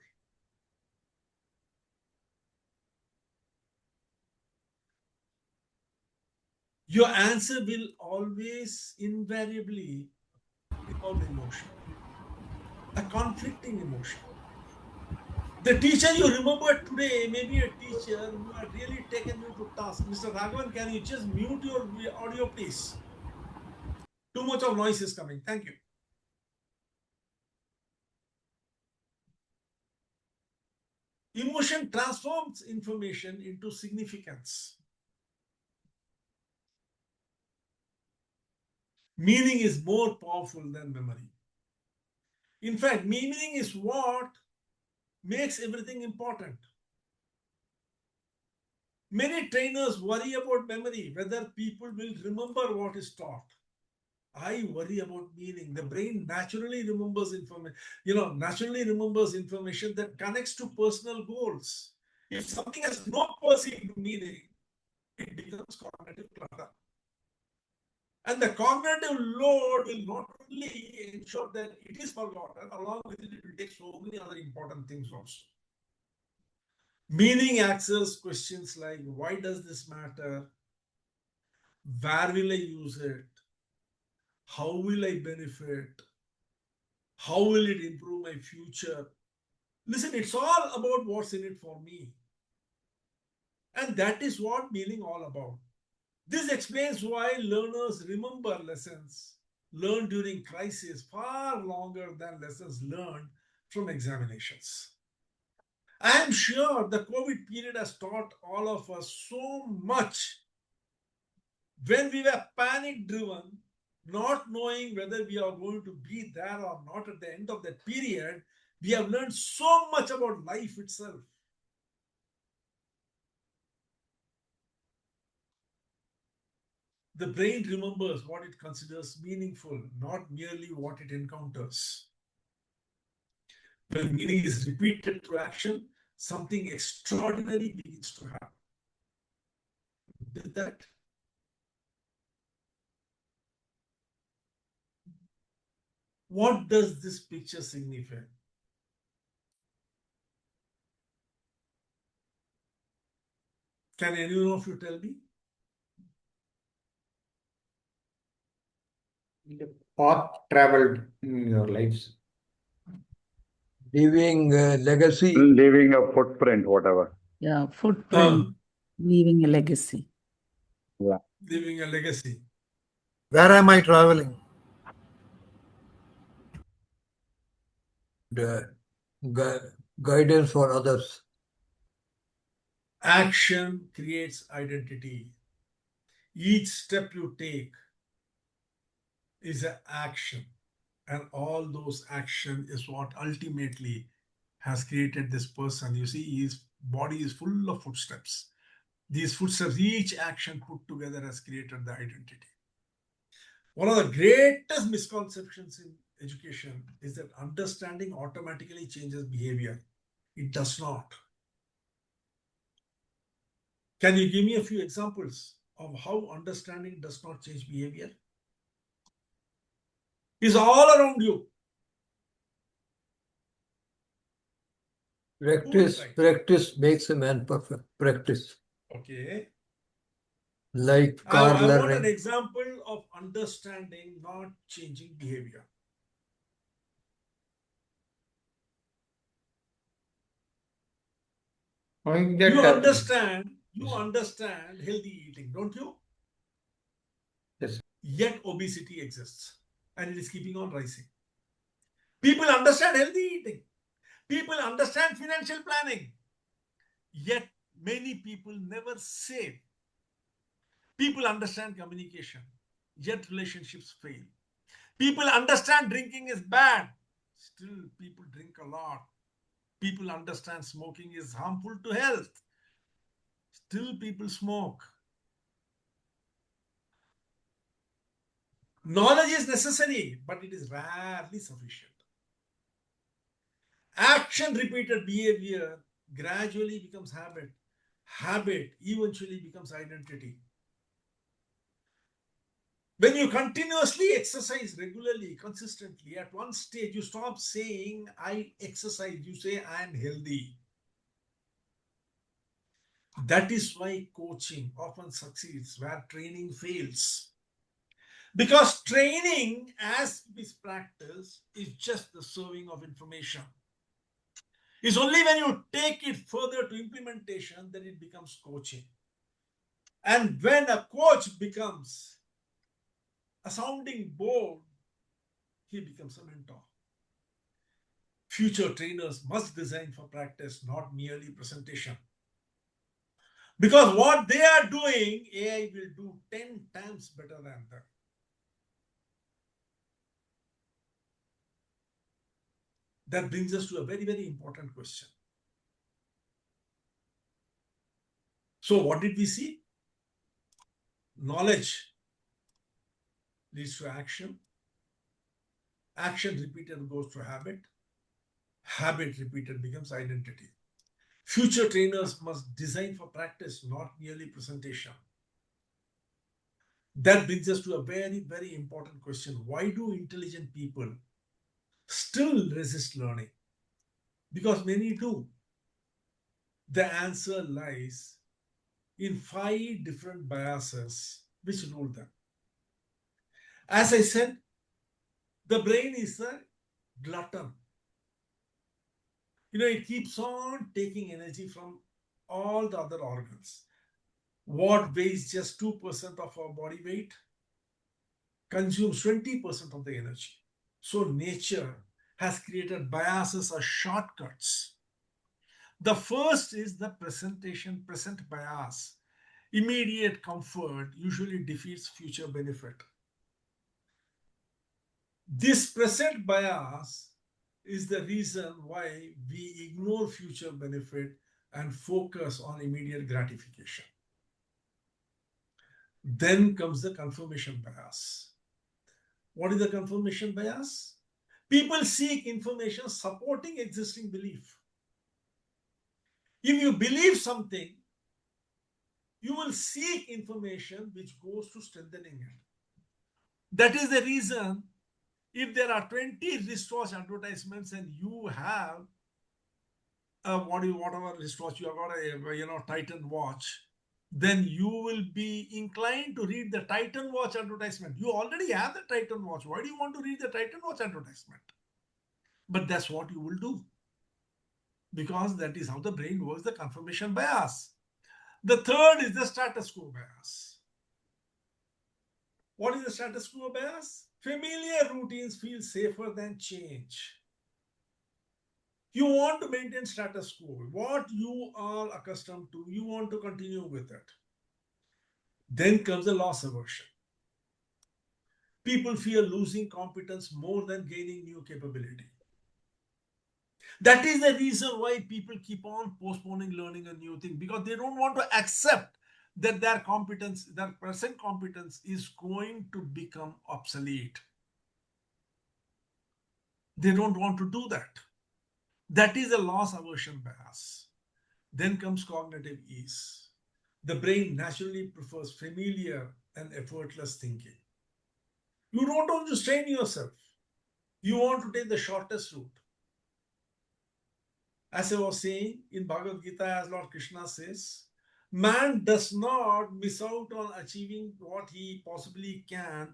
Your answer will always invariably involve emotion, a conflicting emotion. The teacher you remember today may be a teacher who had really taken you to task. Mr. Raghavan, can you just mute your audio, please? Too much of noise is coming. Thank you. Emotion transforms information into significance. Meaning is more powerful than memory. In fact, meaning is what makes everything important. Many trainers worry about memory, whether people will remember what is taught. I worry about meaning. The brain naturally remembers information, naturally remembers information that connects to personal goals. If something has no perceived meaning, it becomes cognitive clutter. And the cognitive load will not only ensure that it is forgotten, along with it, it will take so many other important things also. Meaning answers questions like, why does this matter? Where will I use it? How will I benefit? How will it improve my future? Listen, it's all about what's in it for me. And that is what meaning all about. This explains why learners remember lessons learned during crisis far longer than lessons learned from examinations. I am sure the COVID period has taught all of us so much. When we were panic driven, not knowing whether we are going to be there or not at the end of that period, we have learned so much about life itself. The brain remembers what it considers meaningful, not merely what it encounters. When meaning is repeated through action, something extraordinary begins to happen. Did that? What does this picture signify? Can anyone of you tell me? The path traveled in your lives. Leaving a legacy. Leaving a footprint, whatever. Yeah, footprint, leaving a legacy. Yeah. Leaving a legacy. Where am I traveling? The guidance for others. Action creates identity. Each step you take is an action. And all those action is what ultimately has created this person. You see, his body is full of footsteps. These footsteps, each action put together has created the identity. One of the greatest misconceptions in education is that understanding automatically changes behavior. It does not. Can you give me a few examples of how understanding does not change behavior? It's all around you. Practice, right? practice makes a man perfect. Practice. Okay. Like I car want an learning. example of understanding, not changing behavior. Knowing that You understand healthy eating, don't you? yes, Yet obesity exists and it is keeping on rising. People understand healthy eating. People understand financial planning. Yet many people never save. People understand communication. Yet relationships fail. People understand drinking is bad. Still, people drink a lot. People understand smoking is harmful to health. Still, people smoke. Knowledge is necessary, but it is rarely sufficient. Action repeated behavior gradually becomes habit. Habit eventually becomes identity. When you continuously exercise regularly, consistently, at one stage you stop saying, I exercise, you say, I am healthy. That is why coaching often succeeds where training fails. Because training, as is practice, is just the serving of information. It's only when you take it further to implementation that it becomes coaching. And when a coach becomes a sounding board, he becomes a mentor. Future trainers must design for practice, not merely presentation. Because what they are doing, AI will do 10 times better than them. That brings us to a very, very important question. So, what did we see? Knowledge leads to action. Action repeated goes to habit. Habit repeated becomes identity. Future trainers must design for practice, not merely presentation. That brings us to a very, very important question. Why do intelligent people still resist learning? Because many do. The answer lies in 5 different biases which rule them. As I said, the brain is a glutton. It keeps on taking energy from all the other organs. What weighs just 2% of our body weight consumes 20% of the energy. So nature has created biases or shortcuts. The first is the present bias. Immediate comfort usually defeats future benefit. This present bias is the reason why we ignore future benefit and focus on immediate gratification. Then comes the confirmation bias. What is the confirmation bias? People seek information supporting existing belief. If you believe something, you will seek information which goes to strengthening it. That is the reason if there are 20 wristwatch advertisements and you have whatever wristwatch you have got a Titan watch, then you will be inclined to read the Titan watch advertisement. You already have the Titan watch. Why do you want to read the Titan watch advertisement? But that's what you will do, because that is how the brain works, the confirmation bias. The third is the status quo bias. What is the status quo bias? Familiar routines feel safer than change. You want to maintain status quo. What you are accustomed to, you want to continue with it. Then comes the loss aversion. People fear losing competence more than gaining new capability. That is the reason why people keep on postponing learning a new thing, because they don't want to accept that their present competence is going to become obsolete. They don't want to do that. That is a loss aversion bias. Then comes cognitive ease. The brain naturally prefers familiar and effortless thinking. You don't want to strain yourself. You want to take the shortest route. as I was saying in Bhagavad Gita, as Lord Krishna says, man does not miss out on achieving what he possibly can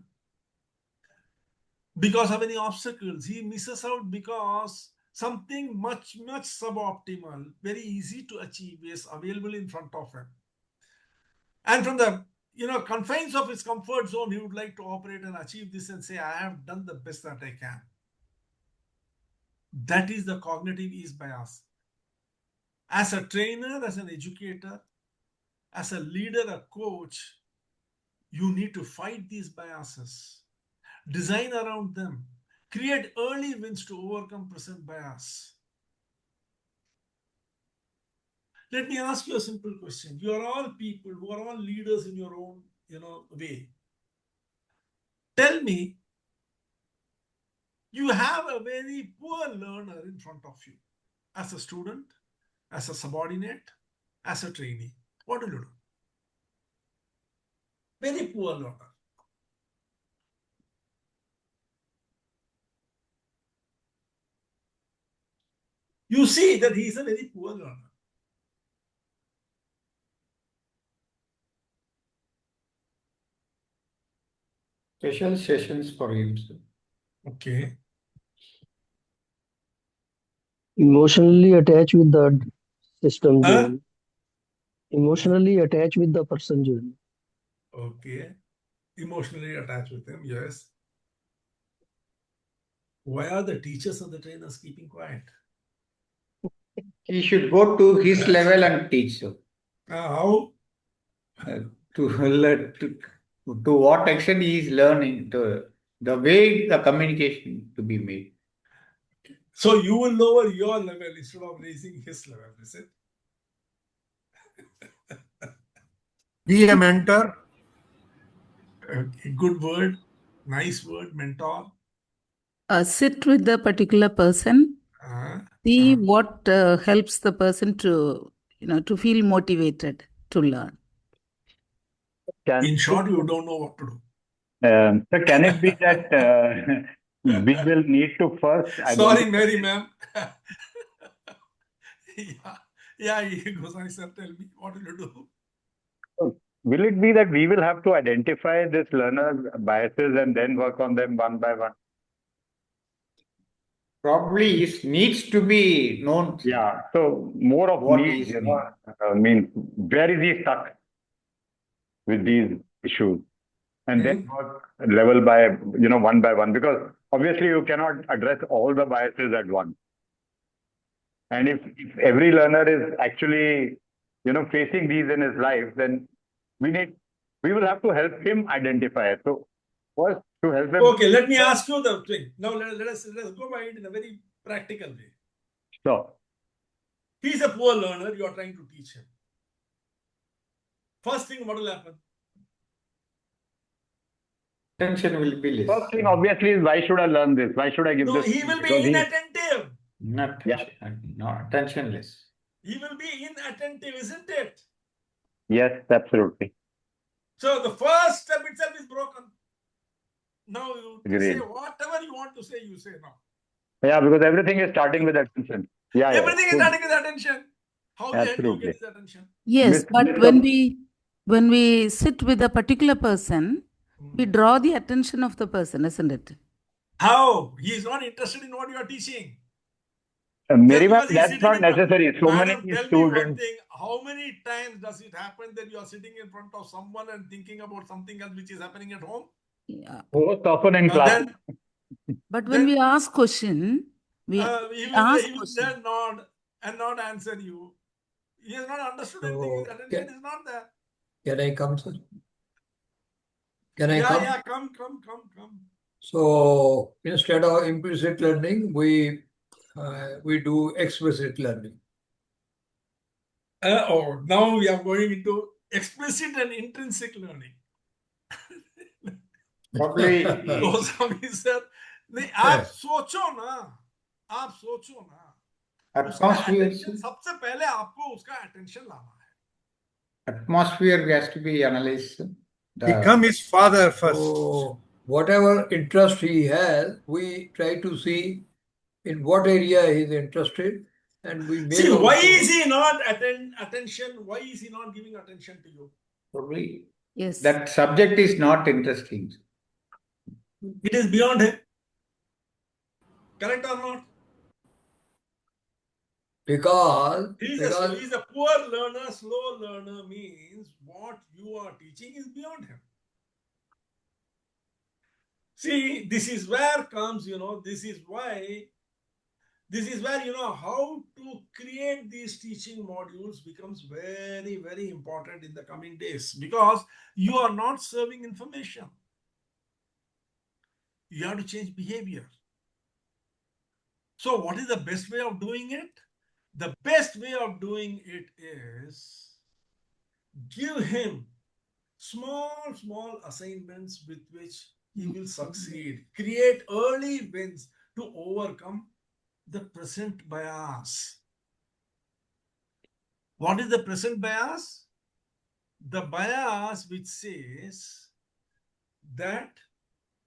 because of any obstacles. He misses out because something much, much suboptimal, very easy to achieve is available in front of him. And from the confines of his comfort zone, he would like to operate and achieve this and say, I have done the best that I can. That is the cognitive ease bias. As a trainer, as an educator, as a leader, a coach, you need to fight these biases, design around them, create early wins to overcome present bias. Let me ask you a simple question. You are all people who are all leaders in your own, way. Tell me, you have a very poor learner in front of you as a student, as a subordinate, as a trainee. What will you do? Very poor learner. You see that he is a very poor learner. Special sessions for him, sir. Okay. Emotionally attached with the system Huh? journey. Emotionally attached with the person journey. Okay. Emotionally attached with him, yes. Why are the teachers and the trainers keeping quiet? He should go to his level and teach, sir. How? To what extent he is learning, the way the communication to be made. So you will lower your level instead of raising his level, is it? be a mentor. Okay, good word, nice word, mentor. Sit with the particular person, see uh, what helps the person to, to feel motivated to learn. In short, you don't know what to do. So can it be that we will need to first Sorry, identify- Mary ma'am. yeah, Goswami sir, tell me, what will you do? Will it be that we will have to identify this learner's biases and then work on them one by one? Probably it needs to be known. Yeah. So more of What needs, is means where is he stuck with these issues? And then work level by, one by one, because obviously you cannot address all the biases at once. And if every learner is actually, facing these in his life, then we will have to help him identify it. So first to help him. Okay, let me ask you the thing. Now let us go by it in a very practical way. So He's a poor learner, you are trying to teach him. First thing, what will happen? Attention will be less. first thing obviously is, why should I learn this? Why should I give No, this? he will be Because inattentive. Not attentionless. He will be inattentive, isn't it? Yes, absolutely. So the first step itself is broken. Now you say Agreed. whatever you want to say, you say now. Yeah, because everything is starting with attention. Yeah, Everything is Good. starting with attention. How the hell do you Absolutely. get his attention? Yes, but Miss- when we sit with a particular person, we draw the attention of the person, isn't it? How? He is not interested in what you are teaching. Mary Just because ma'am, he's that's sitting not in front- necessary. So Madam, many tell me one students. thing. How many times does it happen that you are sitting in front of someone and thinking about something else which is happening at home? Yeah. Most often in And class. then But when we ask question, we he ask will question. then nod and not answer you. He has not understood anything. His So, attention is not there. Can I come, sir? Can I Yeah, come? yeah, come. So instead of implicit learning, we do explicit learning. Now we are going into explicit and intrinsic learning. Probably Goswami sir नहीं आप सोचो ना उसका atmosphere. attention सबसे पहले आपको उसका attention लाना है. Atmosphere has to be analyzed. Become his father first. So whatever interest he has, we try to see in what area he is interested And we See, made why also. is he not attention? Why is he not giving attention to you? Probably Yes. that subject is not interesting. It is beyond him. Correct or not? Because He's a poor learner, slow learner means what you are teaching is beyond him. See, this is where comes, this is where, how to create these teaching modules becomes very, very important in the coming days because you are not serving information. You have to change behavior. So what is the best way of doing it? The best way of doing it is give him small assignments with which he will succeed. Create early wins to overcome the present bias. What is the present bias? The bias which says that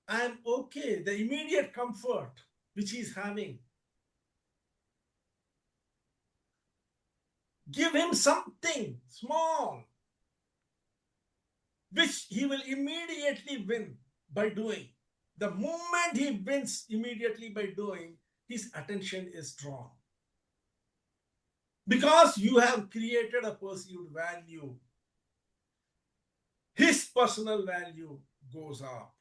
I am okay, the immediate comfort which he is having. Give him something small which he will immediately win by doing. The moment he wins immediately by doing, his attention is drawn. Because you have created a perceived value, his personal value goes up.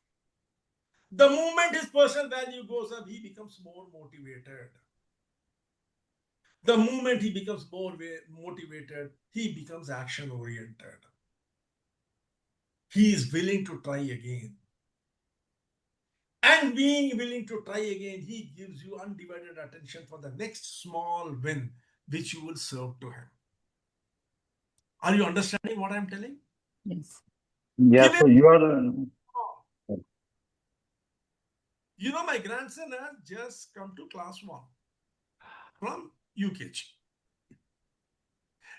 The moment his personal value goes up, he becomes more motivated. The moment he becomes more motivated, he becomes action oriented. He is willing to try again. And being willing to try again, he gives you undivided attention for the next small win which you will serve to him. Are you understanding what I'm telling? Yes. Yeah, Give so him- you are. My grandson has just come to class 1 from UKG.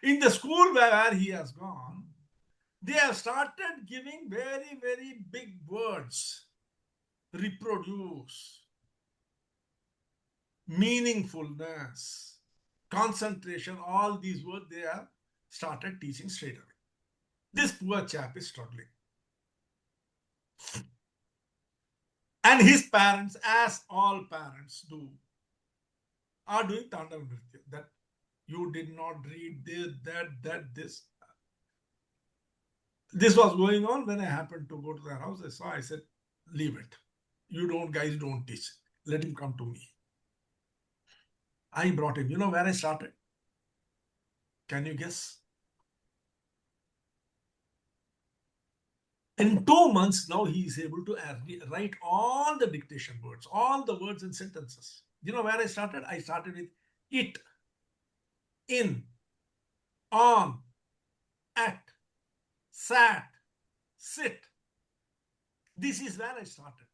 In the school where he has gone, they have started giving very, very big words. Reproduce, meaningfulness, concentration, all these words they have started teaching straight away. This poor chap is struggling. And his parents, as all parents do, are doing Tandav Nritya. That you did not read this, that, this. This was going on when I happened to go to their house. I said, leave it. You guys don't teach. Let him come to me. I brought him. You know where I started? Can you guess? In 2 months, now he is able to write all the dictation words, all the words and sentences. You know where I started? I started with it, in, on, at, sat, sit. This is where I started.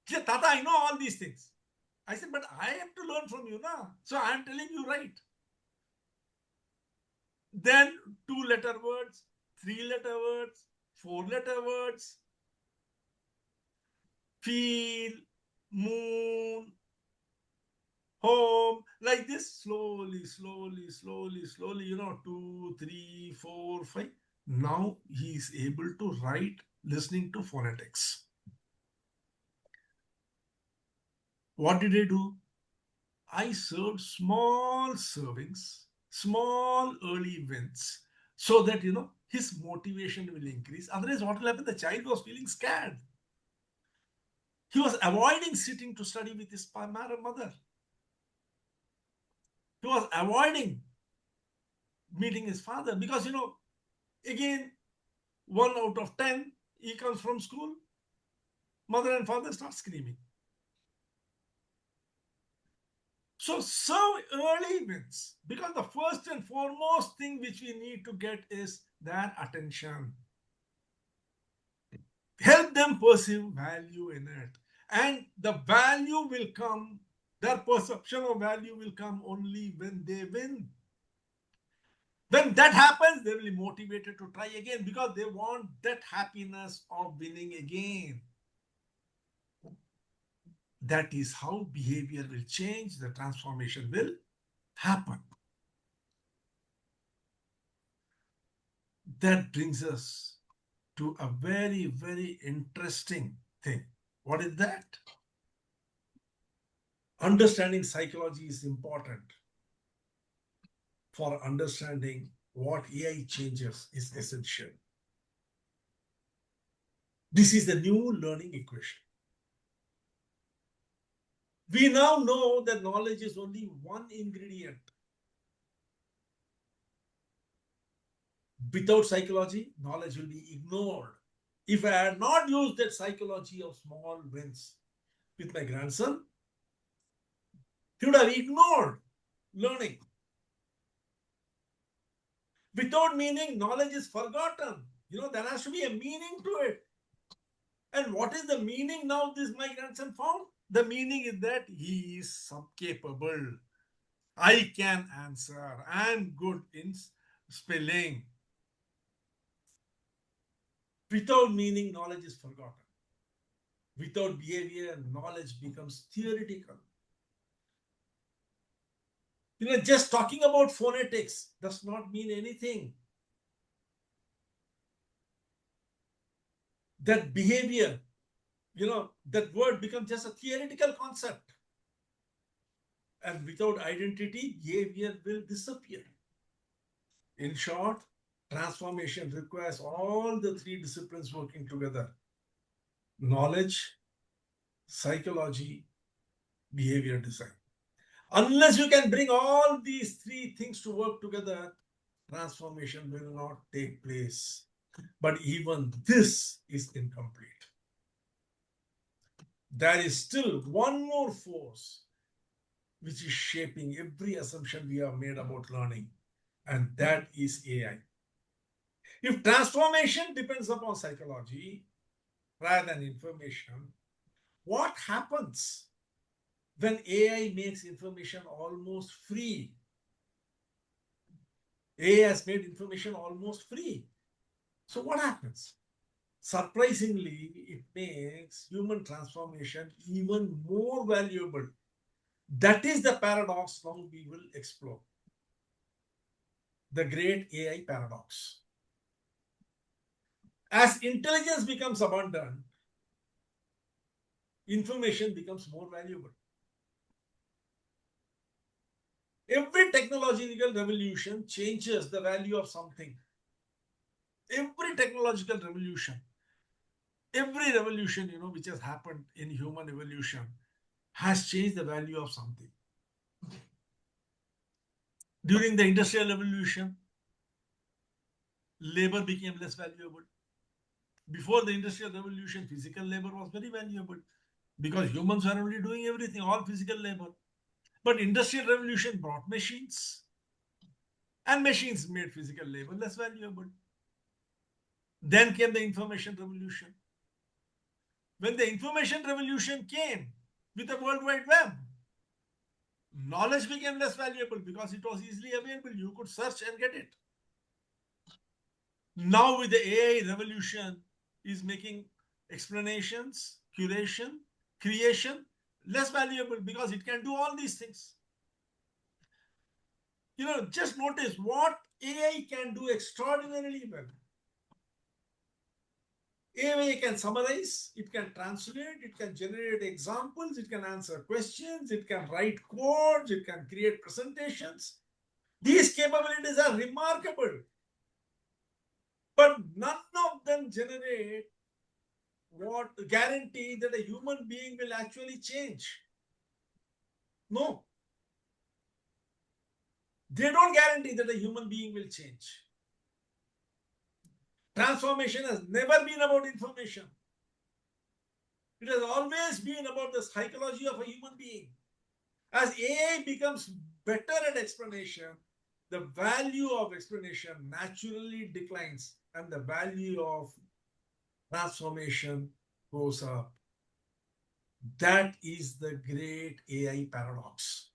Tata, I know all these things. I said, but I have to learn from you now. So I am telling you right. Then 2-letter words, 3-letter words, 4-letter words. Feel, moon, home, like this, slowly, 2, 3, 4, 5. Now he is able to write listening to phonetics. What did I do? I served small servings, small early wins, so that, his motivation will increase. Otherwise, what will happen? The child was feeling scared. He was avoiding sitting to study with his mother. He was avoiding meeting his father because, again, 1 out of 10, he comes from school. Mother and father start screaming. So serve early wins because the first and foremost thing which we need to get is their attention. Help them perceive value in it. And the value will come, their perception of value will come only when they win. When that happens, they will be motivated to try again because they want that happiness of winning again. That is how behavior will change, the transformation will happen. That brings us to a very, very interesting thing. What is that? Understanding psychology is important for understanding what AI changes is essential. This is the new learning equation. We now know that knowledge is only one ingredient. Without psychology, knowledge will be ignored. If I had not used that psychology of small wins with my grandson, he would have ignored learning. Without meaning, knowledge is forgotten. There has to be a meaning to it. And what is the meaning now this my grandson found? The meaning is that he is capable. I can answer. I am good in spelling. Without meaning, knowledge is forgotten. Without behavior, knowledge becomes theoretical. Just talking about phonetics does not mean anything. That behavior, that word becomes just a theoretical concept. And without identity, behavior will disappear. In short, transformation requires all the three disciplines working together: knowledge, psychology, behavior design. Unless you can bring all these three things to work together, transformation will not take place. But even this is incomplete. There is still one more force which is shaping every assumption we have made about learning, and that is AI. If transformation depends upon psychology rather than information, what happens when AI makes information almost free? AI has made information almost free. So what happens? Surprisingly, it makes human transformation even more valuable. That is the paradox now we will explore. The great AI paradox. As intelligence becomes abundant, information becomes more valuable. Every technological revolution changes the value of something. Every technological revolution, every revolution, which has happened in human evolution has changed the value of something. During the Industrial Revolution, labor became less valuable. Before the Industrial Revolution, physical labor was very valuable because humans were only doing everything, all physical labor. But Industrial Revolution brought machines, and machines made physical labor less valuable. Then came the Information Revolution. When the Information Revolution came with the World Wide Web, knowledge became less valuable because it was easily available. You could search and get it. Now with the AI revolution is making explanations, curation, creation less valuable because it can do all these things. Just notice what AI can do extraordinarily well. AI can summarize, it can translate, it can generate examples, it can answer questions, it can write codes, it can create presentations. These capabilities are remarkable. But none of them generate what guarantee that a human being will actually change. No. They don't guarantee that a human being will change. Transformation has never been about information. It has always been about the psychology of a human being. As AI becomes better at explanation, the value of explanation naturally declines and the value of transformation goes up. That is the great AI paradox.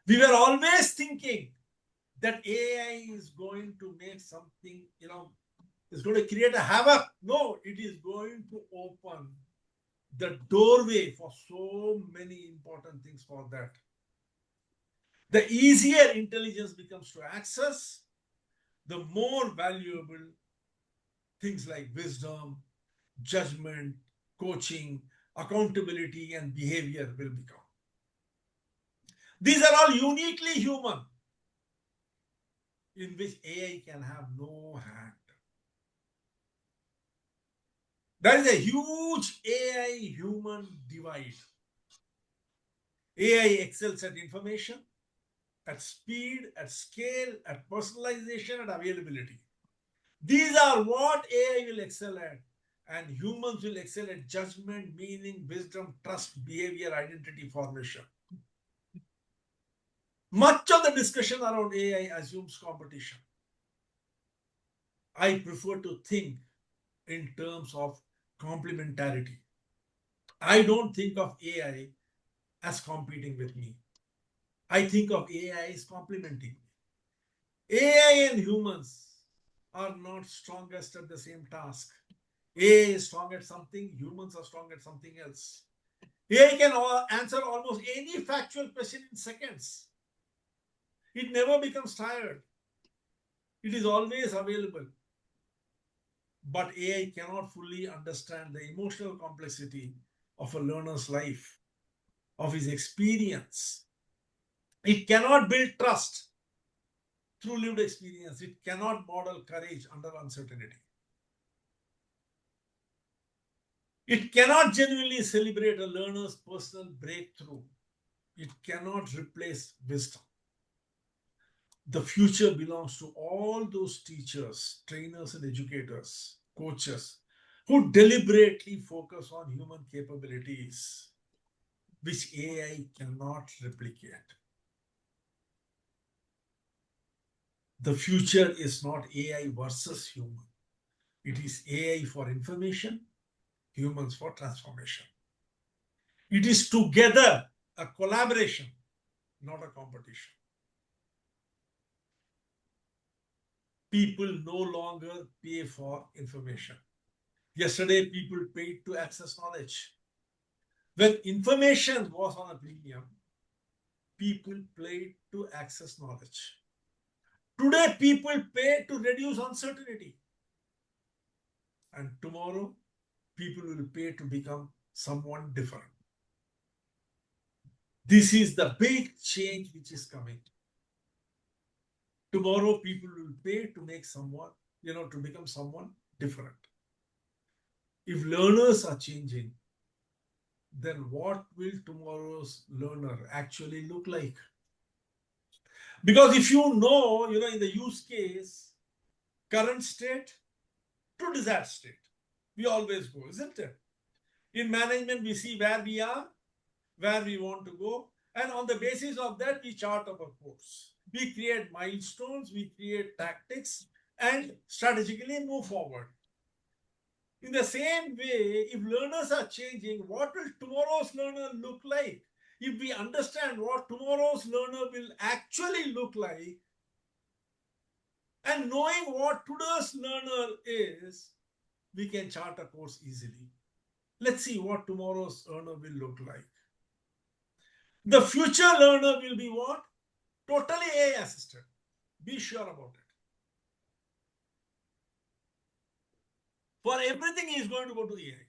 We were always thinking that AI is going to make something, is going to create a havoc. No, it is going to open the doorway for so many important things for that. The easier intelligence becomes to access, the more valuable things like wisdom, judgment, coaching, accountability, and behavior will become. These are all uniquely human, in which AI can have no hand. There is a huge AI-human divide. AI excels at information, at speed, at scale, at personalization, and availability. These are what AI will excel at, and humans will excel at judgment, meaning, wisdom, trust, behavior, identity formation. Much of the discussion around AI assumes competition. I prefer to think in terms of complementarity. I don't think of AI as competing with me. I think of AI as complementing me. AI and humans are not strongest at the same task. AI is strong at something, humans are strong at something else. AI can answer almost any factual question in seconds. It never becomes tired. It is always available. But AI cannot fully understand the emotional complexity of a learner's life, of his experience. It cannot build trust through lived experience. It cannot model courage under uncertainty. It cannot genuinely celebrate a learner's personal breakthrough. It cannot replace wisdom. The future belongs to all those teachers, trainers, and educators, coaches, who deliberately focus on human capabilities, which AI cannot replicate. The future is not AI versus human. It is AI for information, humans for transformation. It is together a collaboration, not a competition. People no longer pay for information. Yesterday, people paid to access knowledge. When information was on a premium, people paid to access knowledge. Today, people pay to reduce uncertainty. And tomorrow, people will pay to become someone different. This is the big change which is coming. Tomorrow, people will pay to make someone, to become someone different. If learners are changing, then what will tomorrow's learner actually look like? Because if you know, in the use case, current state to desired state, we always go, isn't it? In management, we see where we are, where we want to go, and on the basis of that, we chart our course. We create milestones, we create tactics, and strategically move forward. In the same way, if learners are changing, what will tomorrow's learner look like? If we understand what tomorrow's learner will actually look like, and knowing what today's learner is, we can chart a course easily. Let's see what tomorrow's learner will look like. The future learner will be what? Totally AI assisted. Be sure about it. For everything, he is going to go to AI.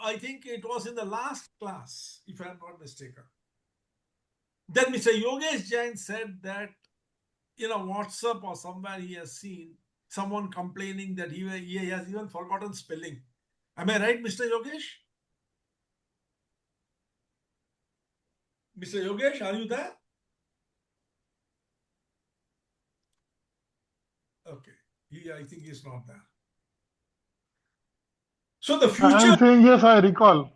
I think it was in the last class, if I'm not mistaken. Then Mr. Yogesh Jain said that, WhatsApp or somewhere he has seen someone complaining that he has even forgotten spelling. Am I right, Mr. Yogesh? Mr. Yogesh, are you there? Okay. I think he's not there. So the future... I'm saying yes, I recall.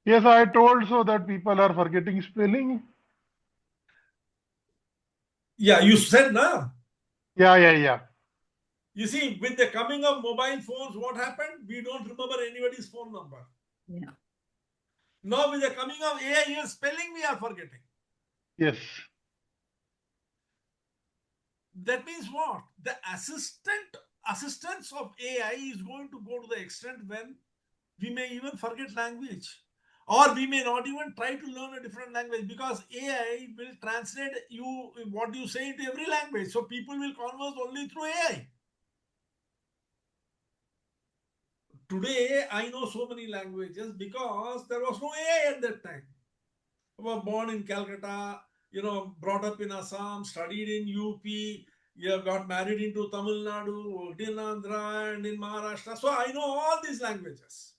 Yes, I told so that people are forgetting spelling. Yeah, you said no? Yeah. You see, with the coming of mobile phones, what happened? We don't remember anybody's phone number. Yeah. Now, with the coming of AI, even spelling we are forgetting. Yes. That means what? The assistance of AI is going to go to the extent when we may even forget language. Or we may not even try to learn a different language because AI will translate what you say into every language. So people will converse only through AI. Today, I know so many languages because there was no AI at that time. I was born in Calcutta, brought up in Assam, studied in UP, got married into Tamil Nadu, worked in Andhra and in Maharashtra. So I know all these languages.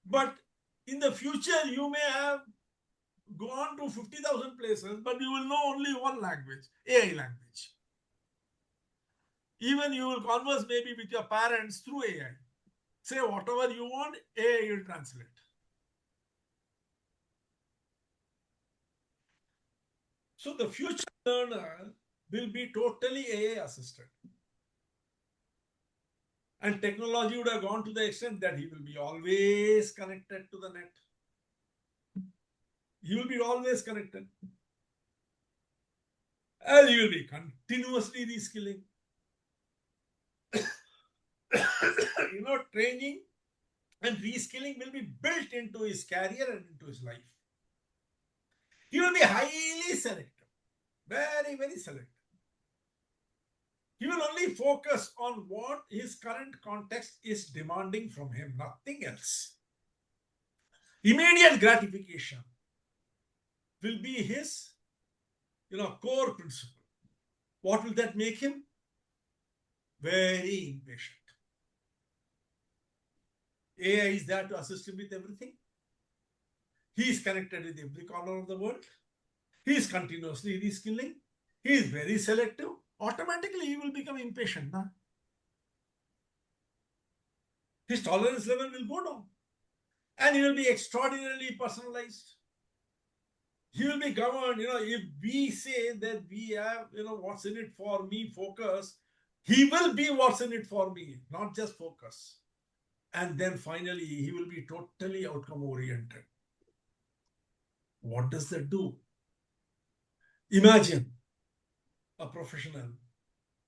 But in the future, you may have gone to 50,000 places, but you will know only one language, AI language. Even you will converse maybe with your parents through AI. Say whatever you want, AI will translate. So the future learner will be totally AI assisted. And technology would have gone to the extent that he will be always connected to the net. He will be always connected. And he will be continuously reskilling. Training and reskilling will be built into his career and into his life. He will be highly selective, very, very selective. He will only focus on what his current context is demanding from him, nothing else. Immediate gratification will be his, core principle. What will that make him? Very impatient. AI is there to assist him with everything. He is connected with every corner of the world. He is continuously reskilling. He is very selective. Automatically, he will become impatient. Nah? His tolerance level will go down. And he will be extraordinarily personalized. He will be governed. If we say that we have, what's in it for me focus, he will be what's in it for me, not just focus. And then finally, he will be totally outcome oriented. What does that do? Imagine a professional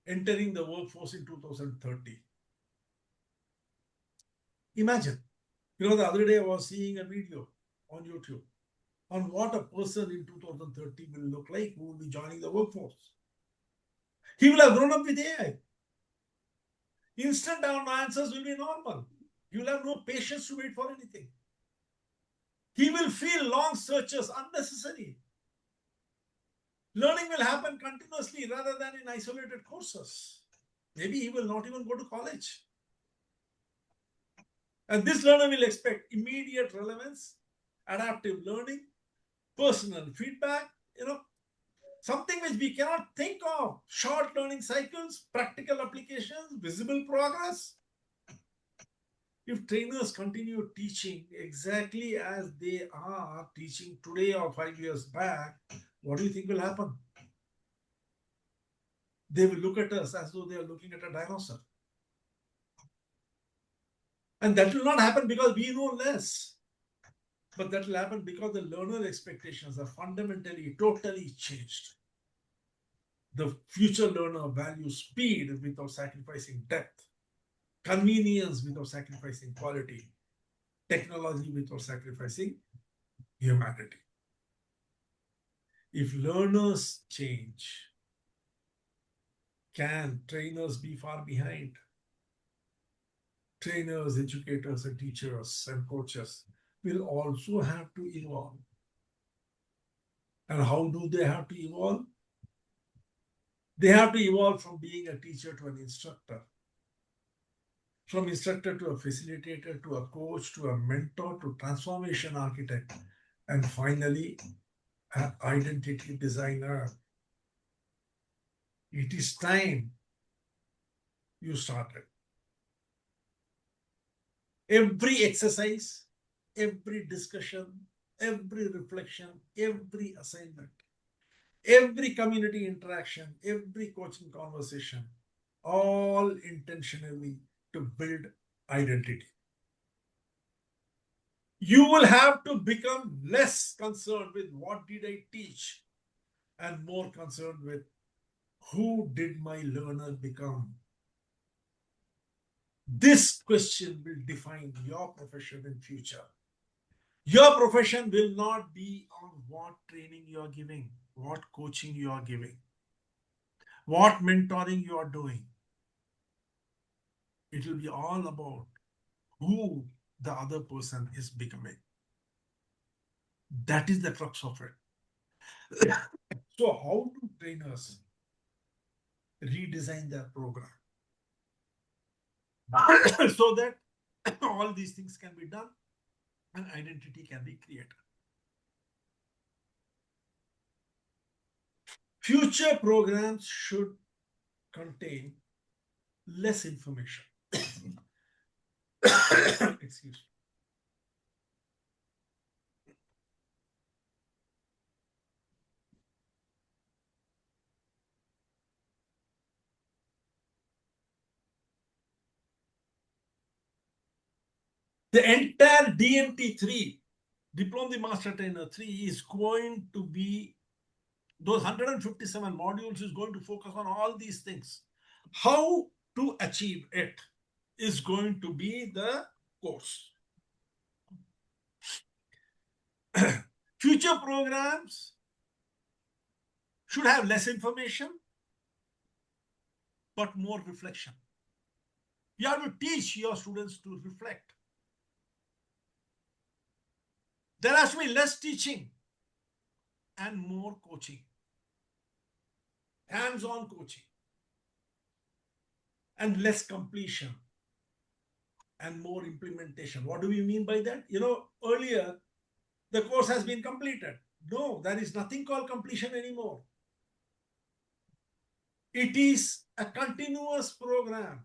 entering the workforce in 2030. Imagine. The other day I was seeing a video on YouTube on what a person in 2030 will look like who will be joining the workforce. He will have grown up with AI. Instant answers will be normal. You will have no patience to wait for anything. He will feel long searches unnecessary. Learning will happen continuously rather than in isolated courses. Maybe he will not even go to college. And this learner will expect immediate relevance, adaptive learning, personal feedback, something which we cannot think of. Short learning cycles, practical applications, visible progress. If trainers continue teaching exactly as they are teaching today or 5 years back, what do you think will happen? They will look at us as though they are looking at a dinosaur. And that will not happen because we know less. But that will happen because the learner expectations are fundamentally, totally changed. The future learner values speed without sacrificing depth, convenience without sacrificing quality, technology without sacrificing humanity. If learners change, can trainers be far behind? Trainers, educators, and teachers and coaches will also have to evolve. And how do they have to evolve? They have to evolve from being a teacher to an instructor, from instructor to a facilitator, to a coach, to a mentor, to transformation architect, and finally, an identity designer. It is time you started. Every exercise, every discussion, every reflection, every assignment, every community interaction, every coaching conversation, all intentionally to build identity. You will have to become less concerned with what did I teach and more concerned with who did my learner become. This question will define your profession in future. Your profession will not be on what training you are giving, what coaching you are giving, what mentoring you are doing. It will be all about who the other person is becoming. That is the crux of it. So how do trainers redesign their program so that all these things can be done and identity can be created? Future programs should contain less information. Excuse me. The entire DMT3, Diploma the Master Trainer 3, is going to be, those 157 modules is going to focus on all these things. How to achieve it is going to be the course. Future programs should have less information, but more reflection. You have to teach your students to reflect. There has to be less teaching and more coaching, hands-on coaching, and less completion and more implementation. What do we mean by that? You know, earlier, the course has been completed. No, there is nothing called completion anymore. It is a continuous program.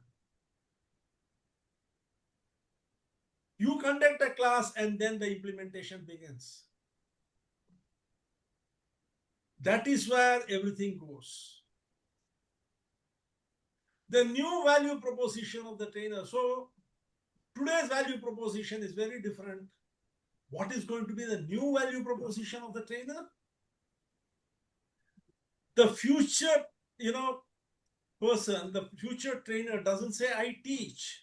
You conduct a class and then the implementation begins. That is where everything goes. The new value proposition of the trainer. So today's value proposition is very different. What is going to be the new value proposition of the trainer? The future, person, the future trainer doesn't say, I teach.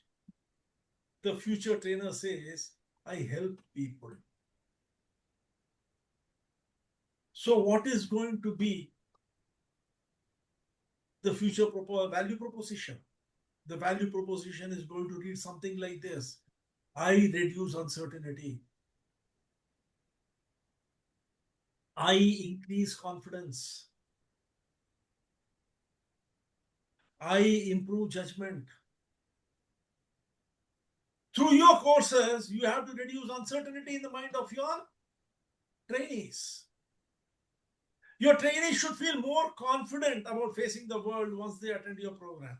The future trainer says, I help people. So what is going to be the future value proposition? The value proposition is going to read something like this. I reduce uncertainty. I increase confidence. I improve judgment. Through your courses, you have to reduce uncertainty in the mind of your trainees. Your trainees should feel more confident about facing the world once they attend your program.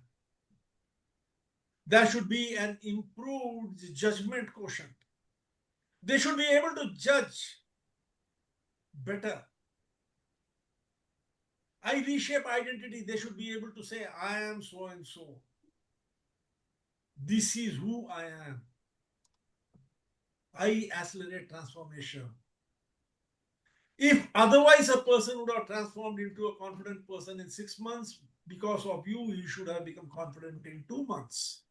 There should be an improved judgment quotient. They should be able to judge better. I reshape identity. They should be able to say, I am so and so. This is who I am. I accelerate transformation. If otherwise a person would have transformed into a confident person in 6 months, because of you, he should have become confident in 2 months.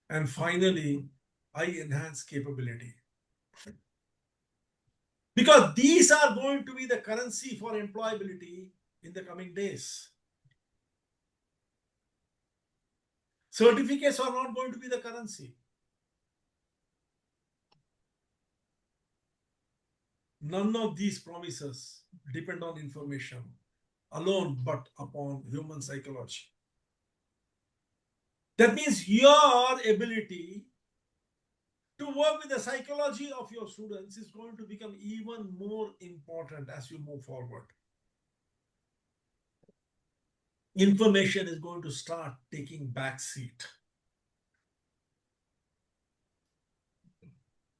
And finally, I enhance capability. Because these are going to be the currency for employability in the coming days. Certificates are not going to be the currency. None of these promises depend on information alone, but upon human psychology. That means your ability to work with the psychology of your students is going to become even more important as you move forward. Information is going to start taking back seat.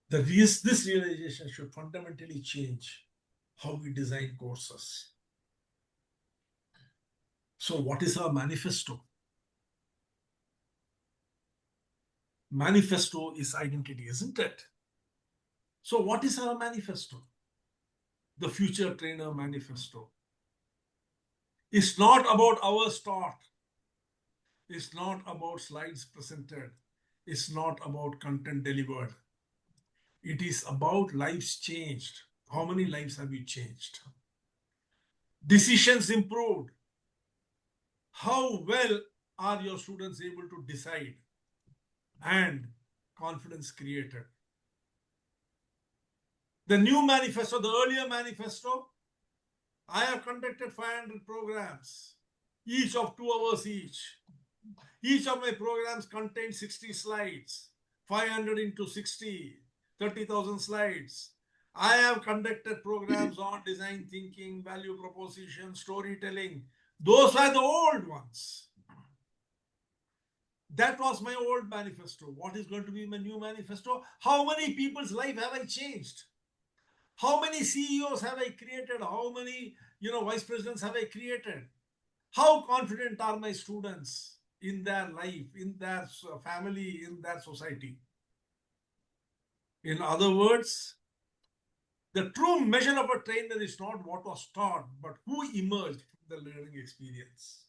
This realization should fundamentally change how we design courses. So what is our manifesto? Manifesto is identity, isn't it? So what is our manifesto? The Future Trainer Manifesto. It's not about our start. It's not about slides presented. is not about content delivered. It is about lives changed. How many lives have you changed? Decisions improved. How well are your students able to decide? And confidence created. The new manifesto, the earlier manifesto, I have conducted 500 programs, each of 2 hours each. Each of my programs contained 60 slides, 500 into 60, 30,000 slides. I have conducted programs on design thinking, value proposition, storytelling. Those were the old ones. That was my old manifesto. What is going to be my new manifesto? How many people's life have I changed? How many CEOs have I created? How many, vice presidents have I created? How confident are my students in their life, in their family, in their society? In other words, the true measure of a trainer is not what was taught, but who emerged from the learning experience.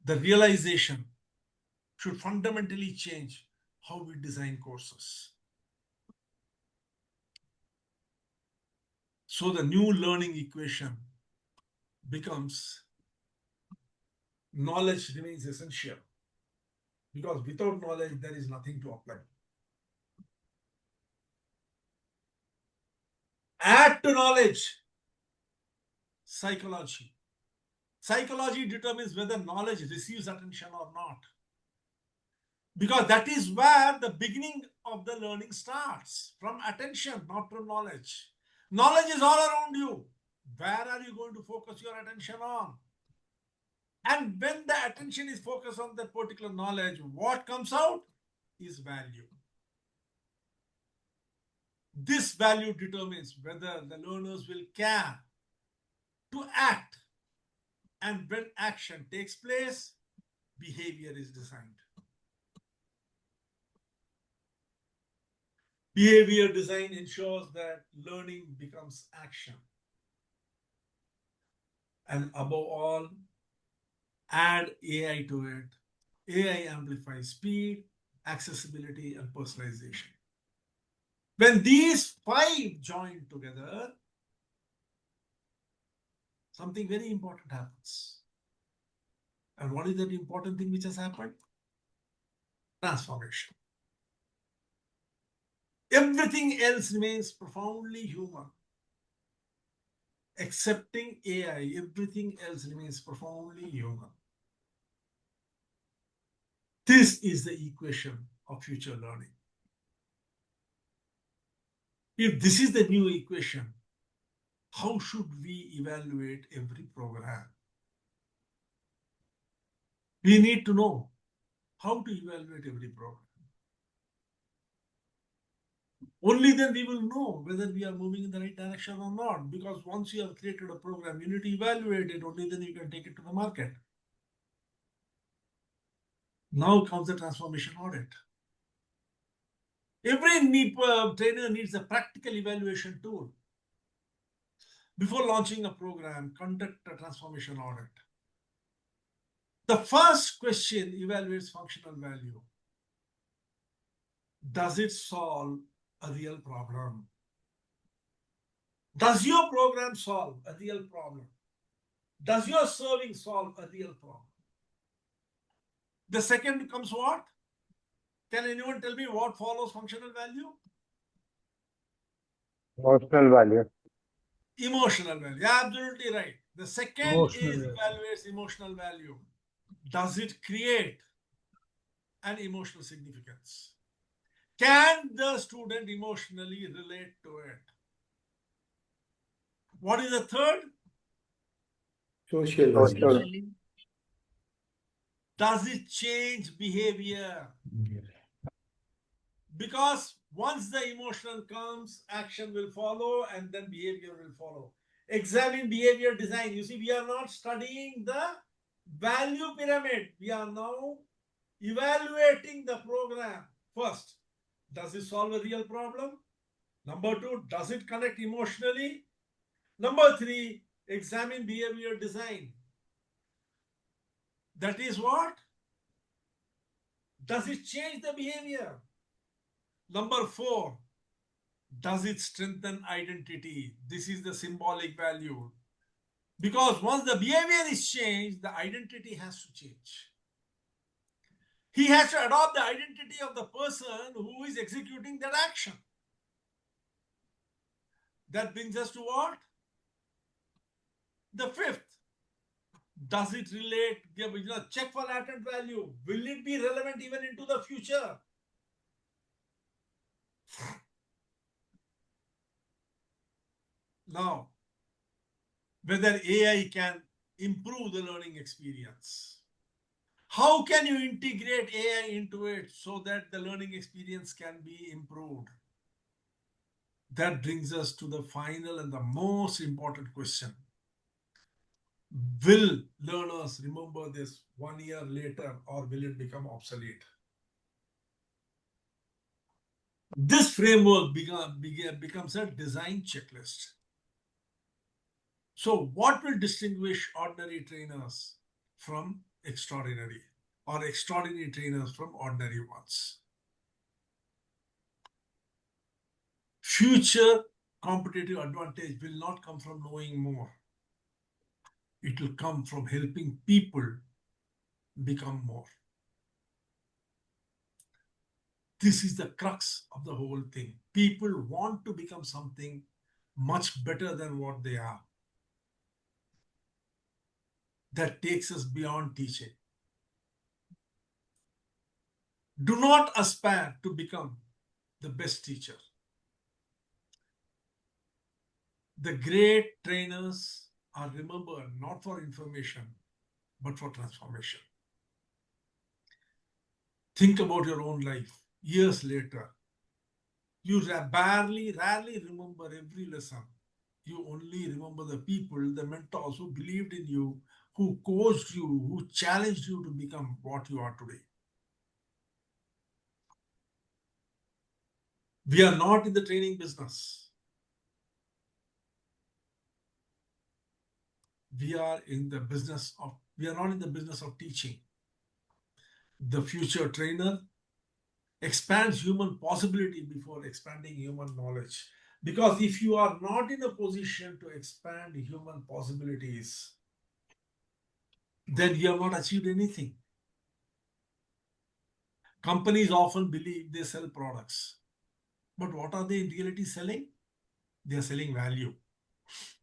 The realization should fundamentally change how we design courses. So the new learning equation becomes knowledge remains essential, because without knowledge, there is nothing to apply. Add to knowledge psychology. Psychology determines whether knowledge receives attention or not, because that is where the beginning of the learning starts, from attention, not from knowledge. Knowledge is all around you. Where are you going to focus your attention on? And when the attention is focused on that particular knowledge, what comes out is value. This value determines whether the learners will care to act. And when action takes place, behavior is designed. Behavior design ensures that learning becomes action. And above all, add AI to it. AI amplifies speed, accessibility, and personalization. When these 5 join together, something very important happens. And what is that important thing which has happened? Transformation. Everything else remains profoundly human. Excepting AI, everything else remains profoundly human. This is the equation of future learning. If this is the new equation, how should we evaluate every program? We need to know how to evaluate every program. Only then we will know whether we are moving in the right direction or not. Because once you have created a program, you need to evaluate it. Only then you can take it to the market. Now comes the transformation audit. Every trainer needs a practical evaluation tool. Before launching a program, conduct a transformation audit. The first question evaluates functional value. Does it solve a real problem? Does your program solve a real problem? Does your serving solve a real problem? The second comes what? Can anyone tell me what follows functional value? Emotional value. Emotional value. Absolutely right. The second evaluates emotional value. Does it create an emotional significance? Can the student emotionally relate to it? What is the third? Social value. Does it change behavior? Because once the emotional comes, action will follow and then behavior will follow. Examine behavior design. You see, we are not studying the value pyramid. We are now evaluating the program. First, does it solve a real problem? Number 2, does it connect emotionally? Number 3, examine behavior design. That is what? Does it change the behavior? Number 4, does it strengthen identity? This is the symbolic value. Because once the behavior is changed, the identity has to change. He has to adopt the identity of the person who is executing that action. That brings us to what? The 5th. Does it relate? Check for latent value. Will it be relevant even into the future? Now, whether AI can improve the learning experience. How can you integrate AI into it so that the learning experience can be improved? That brings us to the final and the most important question. Will learners remember this 1 year later, or will it become obsolete? This framework becomes a design checklist. So what will distinguish ordinary trainers from extraordinary, or extraordinary trainers from ordinary ones? Future competitive advantage will not come from knowing more. It will come from helping people become more. This is the crux of the whole thing. People want to become something much better than what they are. That takes us beyond teaching. Do not aspire to become the best teacher. The great trainers are remembered not for information, but for transformation. Think about your own life. Years later, you rarely remember every lesson. You only remember the people, the mentors who believed in you, who coached you, who challenged you to become what you are today. We are not in the training business. We are not in the business of teaching. The future trainer expands human possibility before expanding human knowledge. Because if you are not in a position to expand human possibilities, then you have not achieved anything. Companies often believe they sell products. But what are they in reality selling? They are selling value.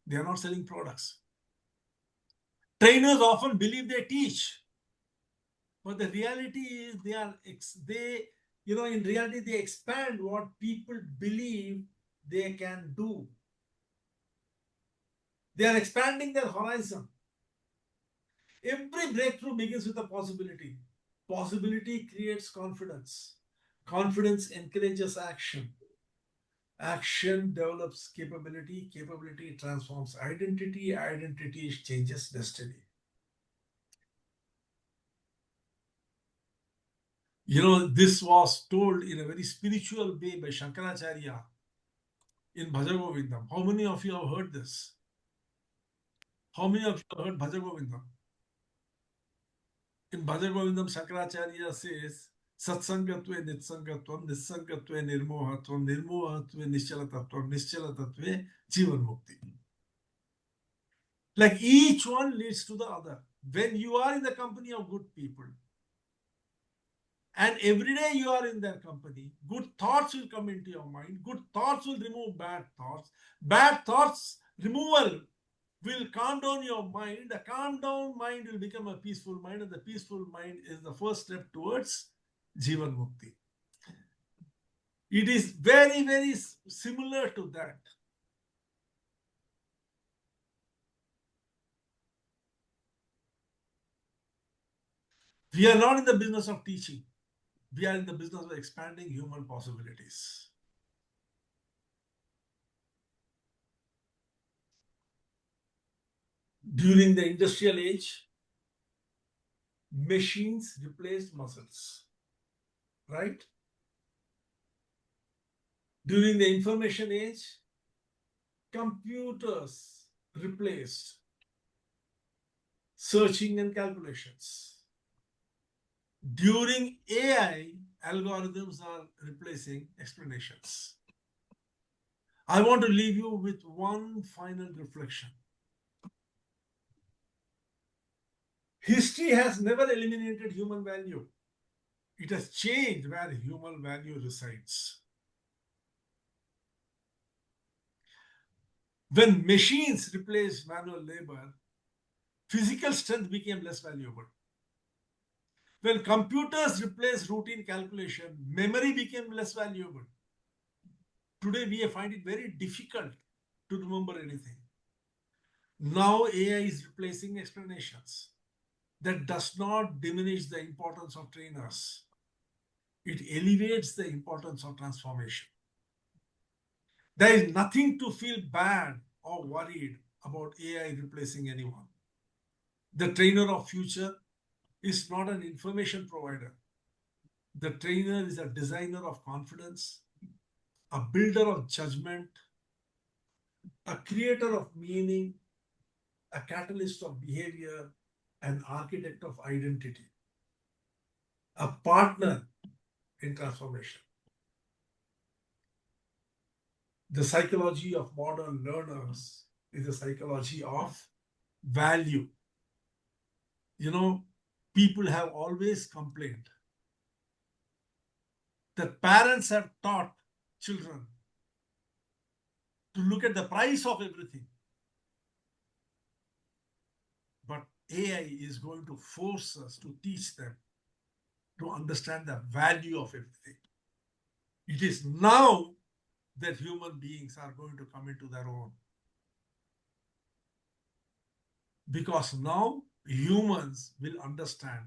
They are not selling products. Trainers often believe they teach. But the reality is in reality, they expand what people believe they can do. They are expanding their horizon. Every breakthrough begins with a possibility. Possibility creates confidence. Confidence encourages action. Action develops capability. Capability transforms identity. Identity changes destiny. This was told in a very spiritual way by Shankaracharya in Bhaja Govindam. How many of you have heard this? How many of you have heard Bhaja Govindam? In Bhaja Govindam, Shankaracharya says, Satsangatve nitsangatvam, nitsangatve nirmohatvam, nirmohatve nischalatatvam, nischalatatve jivan mukti. Like each one leads to the other. When you are in the company of good people, and every day you are in their company, good thoughts will come into your mind. Good thoughts will remove bad thoughts. Bad thoughts removal will calm down your mind. The calm down mind will become a peaceful mind, and the peaceful mind is the first step towards Jivan Mukti. It is very, very similar to that. We are not in the business of teaching. We are in the business of expanding human possibilities. During the industrial age, machines replaced muscles, right? During the information age, computers replaced searching and calculations. During AI, algorithms are replacing explanations. I want to leave you with one final reflection. History has never eliminated human value. It has changed where human value resides. When machines replaced manual labor, physical strength became less valuable. When computers replaced routine calculation, memory became less valuable. Today, we find it very difficult to remember anything. Now, AI is replacing explanations. That does not diminish the importance of trainers. It elevates the importance of transformation. There is nothing to feel bad or worried about AI replacing anyone. The trainer of future is not an information provider. The trainer is a designer of confidence, a builder of judgment, a creator of meaning, a catalyst of behavior, an architect of identity, a partner in transformation. The psychology of modern learners is the psychology of value. You know, people have always complained that parents have taught children to look at the price of everything. But AI is going to force us to teach them to understand the value of everything. It is now that human beings are going to come into their own. Because now humans will understand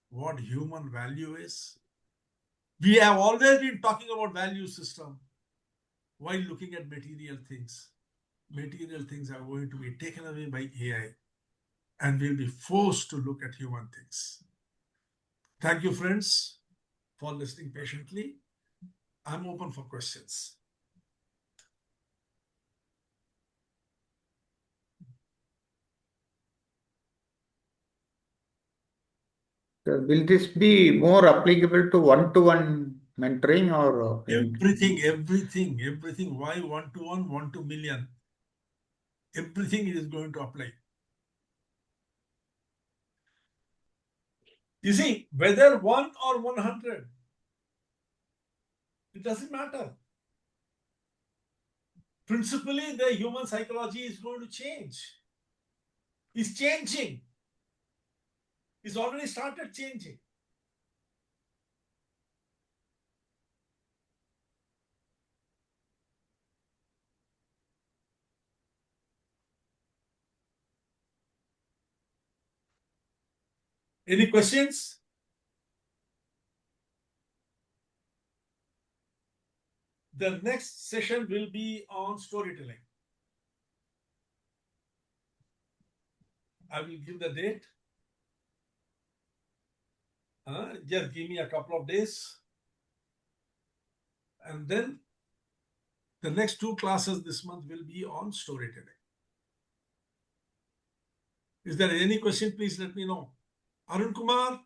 what human value is. We have always been talking about value system while looking at material things. Material things are going to be taken away by AI and we'll be forced to look at human things. Thank you, friends, for listening patiently. I'm open for questions. So will this be more applicable to one-to-one mentoring or Everything. Why 1-to-1, 1-to-million? Everything is going to apply. You see, whether 1 or 100, it doesn't matter. Principally, the human psychology is going to change. It's changing. It's already started changing. Any questions? The next session will be on storytelling. I will give the date. Just give me a couple of days. And then the next 2 classes this month will be on storytelling. Is there any question? Please let me know. Arun Kumar,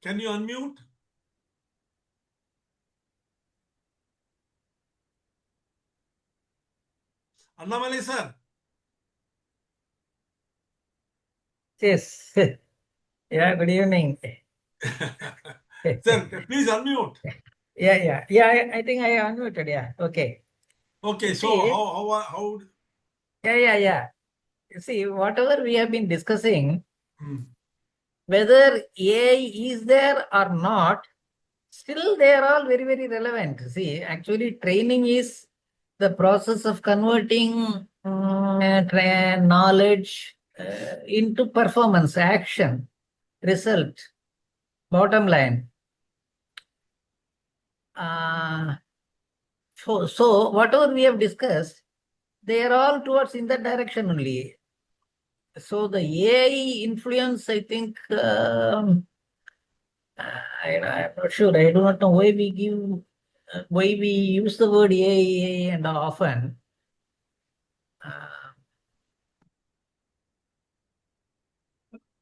can you unmute? Annamalai sir. Yes. Yeah, good evening. Sir, please unmute. Yeah. I think I unmuted. Yeah. Okay. Okay, You so see- how Yeah. You see, whatever we have been discussing, Hmm. whether AI is there or not, still they are all very, very relevant. See, actually, training is the process of converting knowledge into performance, action, result, bottom line. So whatever we have discussed, they are all towards in that direction only. So the AI influence, I think, I'm not sure. I do not know why we use the word AI and often.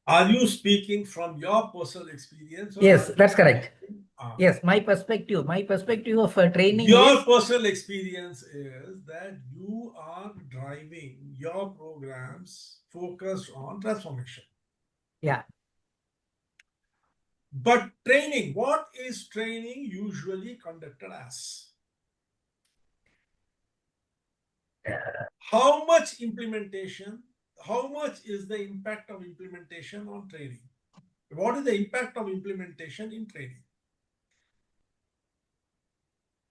Are you speaking from your personal experience? Or Yes, are you that's correct. speaking- Ah. Yes, my perspective of training Your is personal experience is that you are driving your programs focused on transformation. yeah. But training, what is training usually conducted as? How much implementation? How much is the impact of implementation on training? What is the impact of implementation in training?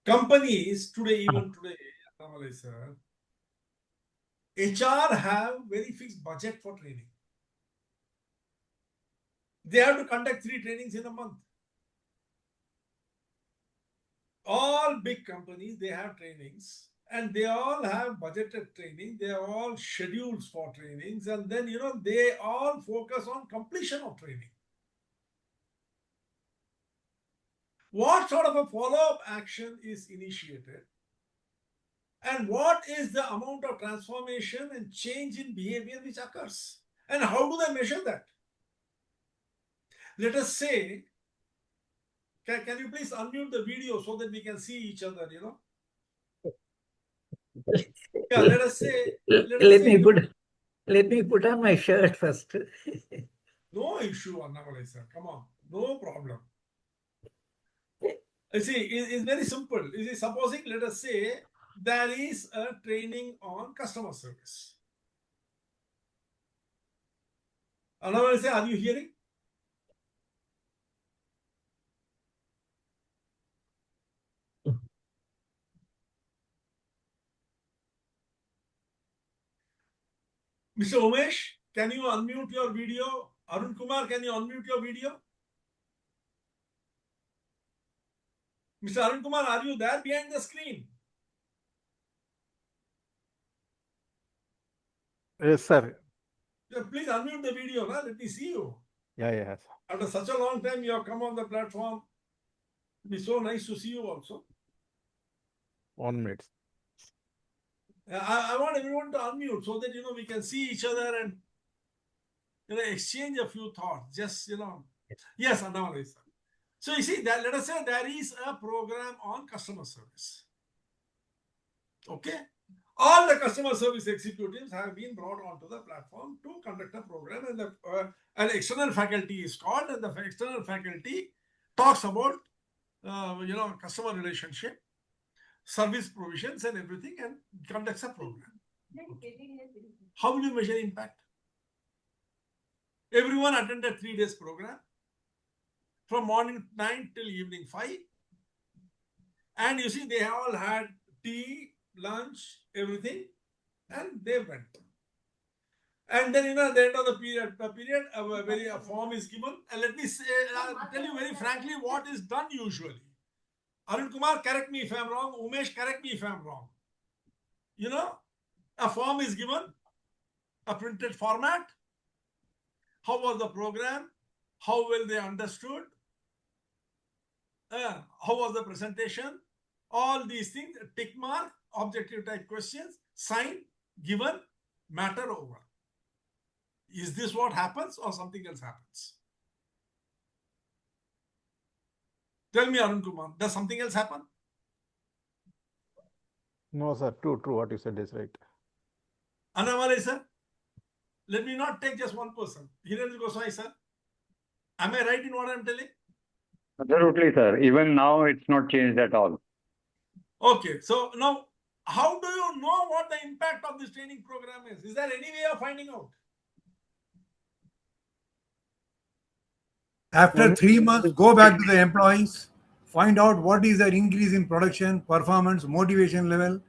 Companies today, even today, Annamalai sir, HR have very fixed budget for training. They have to conduct 3 trainings in a month. All big companies, they have trainings and they all have budgeted training. They are all schedules for trainings. And then, they all focus on completion of training. What sort of a follow-up action is initiated? And what is the amount of transformation and change in behavior which occurs? And how do they measure that? Let us say, can you please unmute the video so that we can see each other, Yeah, let us say. Let me put on my shirt first. No issue, Annamalai sir. Come on, no problem. You see, it's very simple. You see, supposing, let us say, there is a training on customer service. Annamalai sir, are you hearing? Mr. Umesh, can you unmute your video? Arun Kumar, can you unmute your video? Mr. Arun Kumar, are you there behind the screen? Yes, sir. Yeah, please unmute the video. Let me see you. Yeah. After such a long time, you have come on the platform. It'd be so nice to see you also. 1 minute. I want everyone to unmute so that we can see each other and exchange a few thoughts. Just yes, Annamalai sir. So you see that, let us say there is a program on customer service. Okay, all the customer service executives have been brought onto the platform to conduct a program, and an external faculty is called, and the external faculty talks about customer relationship, service provisions, and everything, and conducts a program. How will you measure impact? Everyone attended 3 days program from morning 9 till evening 5. And you see, they all had tea, lunch, everything, and they went. And then, at the end of the period, a form is given. And let me say, tell you very frankly what is done usually. Arun Kumar, correct me if I'm wrong. Umesh, correct me if I'm wrong. A form is given, a printed format. How was the program? How well they understood? How was the presentation? All these things, tick mark, objective type questions, sign, given, matter over. Is this what happens or something else happens? Tell me, Arun Kumar, does something else happen? No, sir. True. What you said is right. Annamalai sir, let me not take just one person. Hirendra Goswami sir, am I right in what I'm telling? Absolutely, sir. Even now, it's not changed at all. Okay, so now, how do you know what the impact of this training program is? Is there any way of finding out? After 3 months, go back to the employees, find out what is their increase in production, performance, motivation level,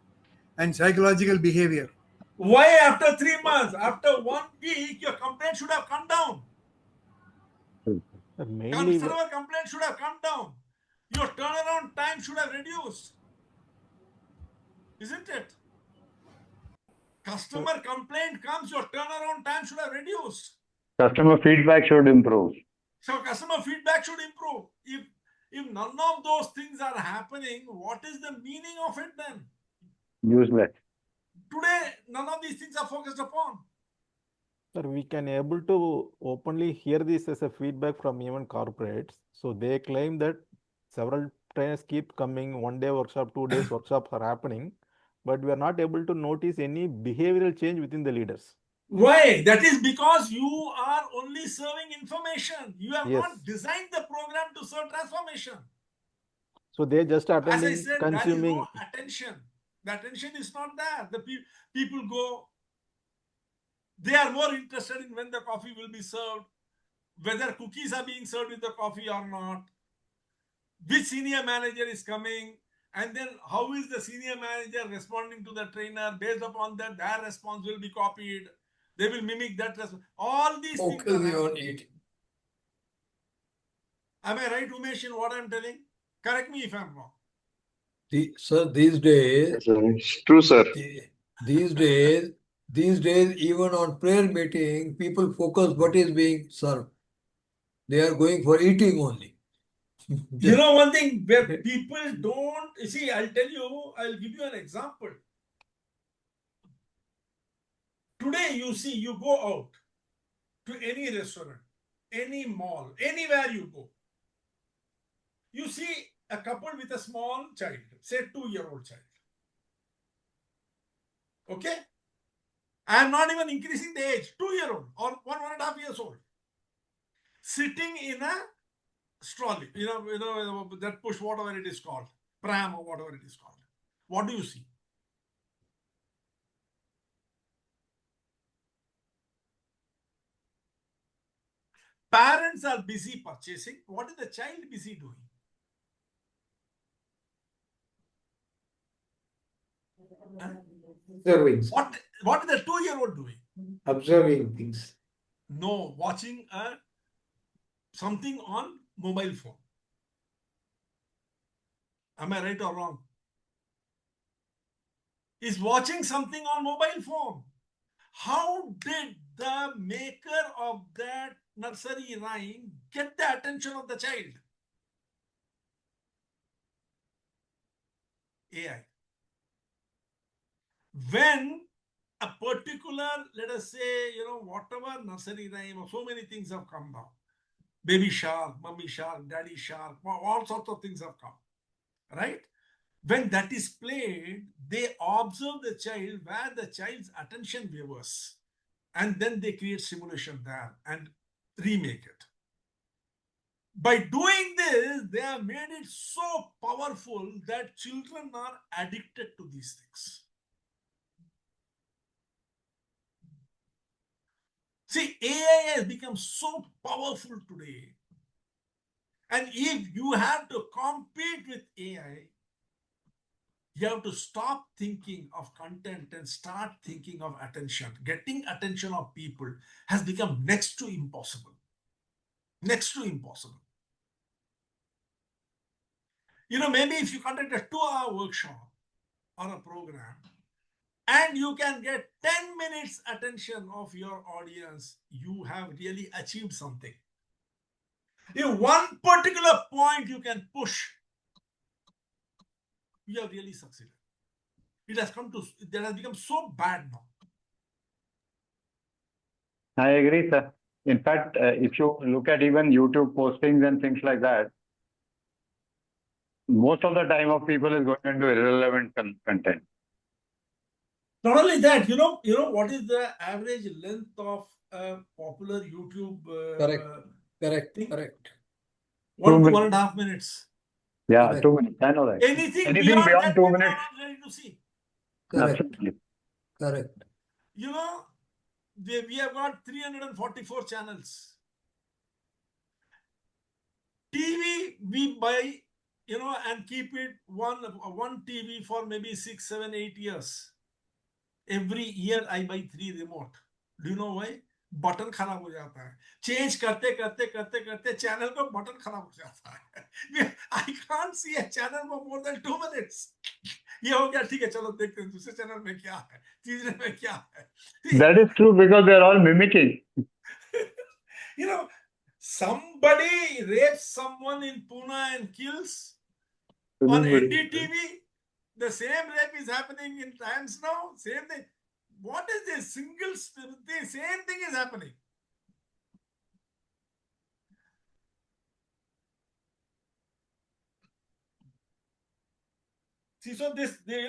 and psychological behavior. Why after 3 months? After 1 week, your complaint should have come down. Mainly, Customer complaint should have come down. Your turnaround time should have reduced. Isn't it? Customer complaint comes, your turnaround time should have reduced. Customer feedback should improve. So customer feedback should improve. If none of those things are happening, what is the meaning of it then? Useless. Today, none of these things are focused upon. Sir, we can able to openly hear this as a feedback from even corporates. So they claim that several trainers keep coming, 1 day workshop, 2 days workshops are happening, but we are not able to notice any behavioral change within the leaders. Why? That is because you are only serving information. You have Yes. not designed the program to serve transformation. So they just As I attending, said, consuming. there is no attention. The attention is not there. The people go, they are more interested in when the coffee will be served, whether cookies are being served with the coffee or not, which senior manager is coming, and then how is the senior manager responding to the trainer. Based upon that, their response will be copied. They will mimic that response. All these things Focus are on happening. it. Am I right, Umesh, in what I'm telling? Correct me if I'm wrong. Sir, these days, It's true, sir. these days, even on prayer meeting, people focus what is being served. They are going for eating only. You know one thing where people don't see, I'll give you an example. Today, you go out to any restaurant, any mall, anywhere you go. You see a couple with a small child, say 2-year-old child. Okay? I am not even increasing the age, 2-year-old or 1.5 years old, sitting in a trolley, that push, whatever it is called, pram or whatever it is called. What do you see? Parents are busy purchasing. What is the child busy doing? Observing, What is the 2-year-old doing? observing things. No, watching something on mobile phone. Am I right or wrong? Is watching something on mobile phone. How did the maker of that nursery rhyme get the attention of the child? AI. When a particular, let us say, whatever nursery rhyme or so many things have come now. Baby shark, mummy shark, daddy shark, all sorts of things have come. Right? When that is played, they observe the child where the child's attention wavers. And then they create simulation there and remake it. By doing this, they have made it so powerful that children are addicted to these things. See, AI has become so powerful today. And if you have to compete with AI, you have to stop thinking of content and start thinking of attention. Getting attention of people has become next to impossible. Next to impossible. Maybe if you conduct a 2-hour workshop or a program, and you can get 10 minutes attention of your audience, you have really achieved something. If one particular point you can push, you have really succeeded. That has become so bad now. I agree, sir. In fact, if you look at even YouTube postings and things like that, most of the time of people is going into irrelevant content. Not only that, what is the average length of a popular YouTube? Correct. 1 to 1.5 minutes. Yeah, Correct. 2 minutes. I know that. Anything beyond that, 2 people minutes. are not ready to see. Absolutely. Correct. We have got 344 channels. TV we buy, and keep it one TV for maybe 6, 7, 8 years. Every year I buy 3 remote. Do you know why? Button खराब हो जाता है. Change करते करते channel का button खराब हो जाता है. I can't see a channel for more than 2 minutes. ये हो गया, ठीक है, चलो देखते हैं दूसरे चैनल में क्या है, तीसरे में क्या है. That is true because they are all mimicking. Somebody rapes someone in Pune and kills. On NDTV, the same rape is happening in Times Now. Same thing. what is this the same thing is happening. See, so Personality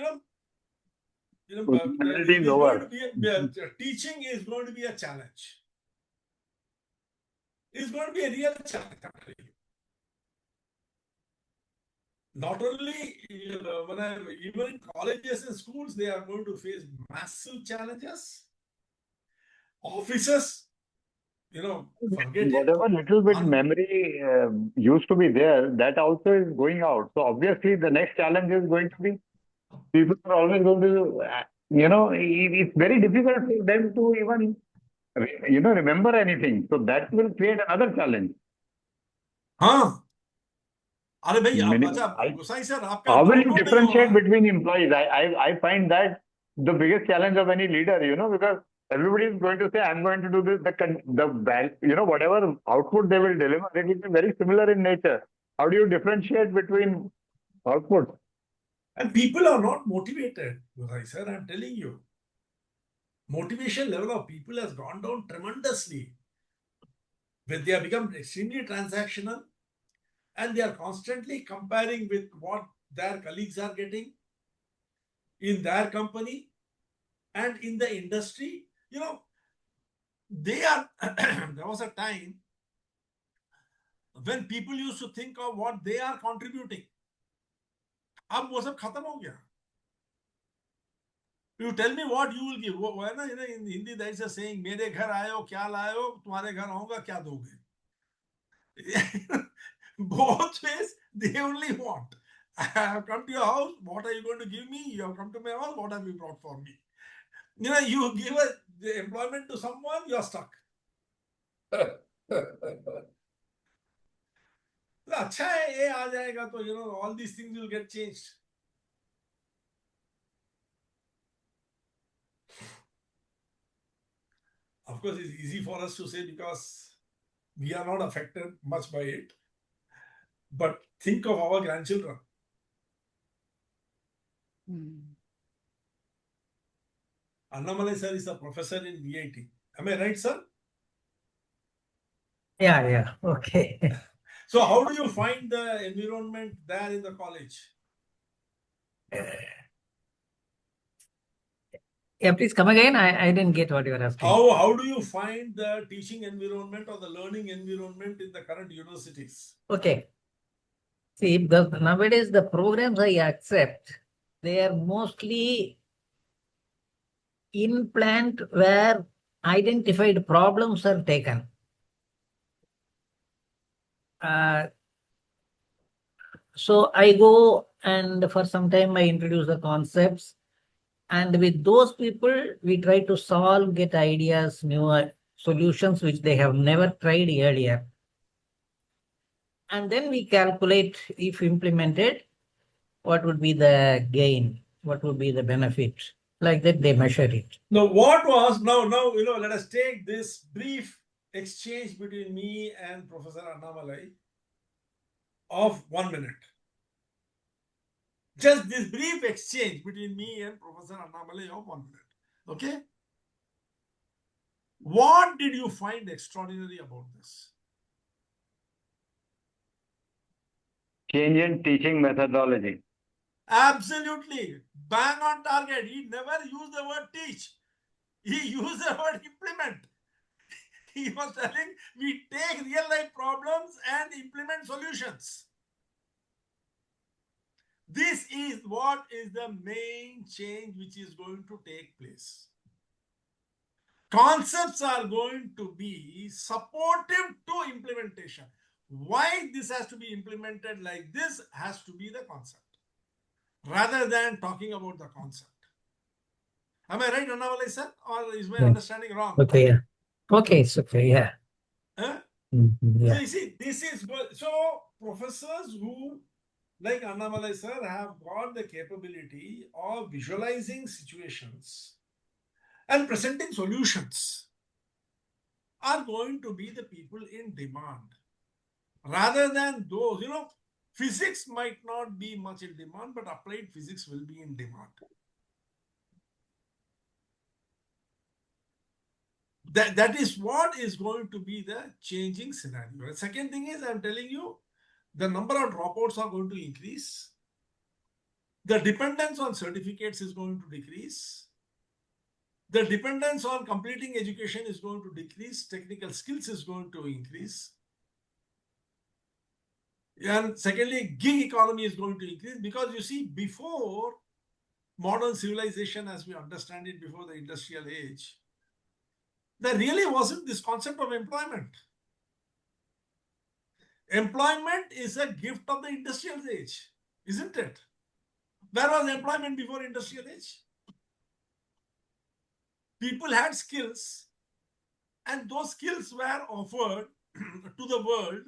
it is is going over. to be teaching is going to be a challenge. It's going to be a real challenge. I'm telling you. Not only even in colleges and schools, they are going to face massive challenges. Offices, forget it. Whatever little bit memory used to be there, that also is going out. So obviously, the next challenge is going to be people are always going to, it's very difficult for them to even, remember anything. So that will create another challenge. हाँ अरे भाई आप Minimum. अच्छा गोसाई sir आपका How will download you नहीं हो differentiate रहा है between employees? I find that the biggest challenge of any leader, because everybody is going to say, I'm going to do this, whatever output they will deliver, it will be very similar in nature. How do you differentiate between output? and people are not motivated Gosai sir. I'm telling you, motivation level of people has gone down tremendously when they have become extremely transactional and they are constantly comparing with what their colleagues are getting in their company and in the industry. They are there was a time when people used to think of what they are contributing. अब वो सब खत्म हो गया. You tell me what you will give. वो है ना, in Hindi there is a saying, मेरे घर आयो क्या लायो, तुम्हारे घर आऊंगा क्या दोगे. Both ways they only want. I have come to your house, what are you going to give me? You have come to my house, what have you brought for me? You give the employment to someone, you are stuck. अच्छा है ये आ जाएगा तो all these things will get changed. Of course, it's easy for us to say because we are not affected much by it. But think of our grandchildren. Annamalai sir is a professor in VIT. Am I right, sir? Yeah, okay. So how do you find the environment there in the college? Yeah, please come again. I didn't get what you were asking. How do you find the teaching environment or the learning environment in the current universities? Okay. See, nowadays the programs I accept, they are mostly in plant where identified problems are taken. So I go and for some time I introduce the concepts, and with those people we try to solve, get ideas, new solutions which they have never tried earlier. And then we calculate, if implemented, what would be the gain, what would be the benefit. Like that they measure it. Now, let us take this brief exchange between me and Professor Annamalai of 1 minute. Just this brief exchange between me and Professor Annamalai of 1 minute. Okay? What did you find extraordinary about this? Change in teaching methodology. Absolutely. Bang on target. He never used the word teach. He used the word implement. He was telling we take real life problems and implement solutions. This is what is the main change which is going to take place. Concepts are going to be supportive to implementation. Why this has to be implemented like this has to be the concept, rather than talking about the concept. Am I right, Annamalai sir? Or is my understanding wrong? Okay, yeah. Okay, it's okay, yeah. Huh? Yeah. So you see, this is good. So professors who, like Annamalai sir, have got the capability of visualizing situations and presenting solutions are going to be the people in demand. Rather than those, physics might not be much in demand, but applied physics will be in demand. That is what is going to be the changing scenario. The second thing is, I'm telling you, the number of dropouts are going to increase. The dependence on certificates is going to decrease. The dependence on completing education is going to decrease. Technical skills is going to increase. And secondly, gig economy is going to increase, because you see, before modern civilization as we understand it, before the industrial age, there really wasn't this concept of employment. Employment is a gift of the industrial age, isn't it? Where was employment before industrial age? People had skills, and those skills were offered to the world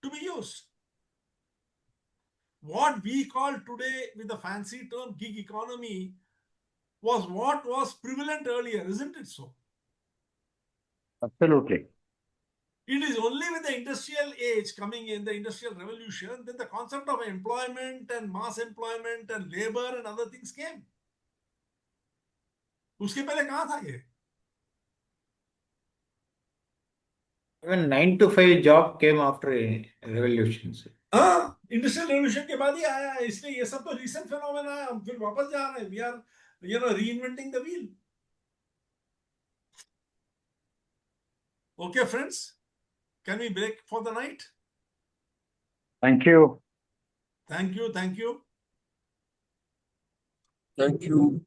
to be used. What we call today with the fancy term gig economy was what was prevalent earlier, isn't it so? Absolutely. It is only with the industrial age coming in, the industrial revolution, that the concept of employment and mass employment and labor and other things came. उसके पहले कहाँ था ये? Even 9 to 5 job came after a revolution. हाँ, industrial revolution के बाद ही आया है, इसलिए ये सब तो रीसेंट फेनोमेना है. हम फिर वापस जा रहे हैं. We are reinventing the wheel. Okay, friends, can we break for the night? Thank you. Thank you. Thank you.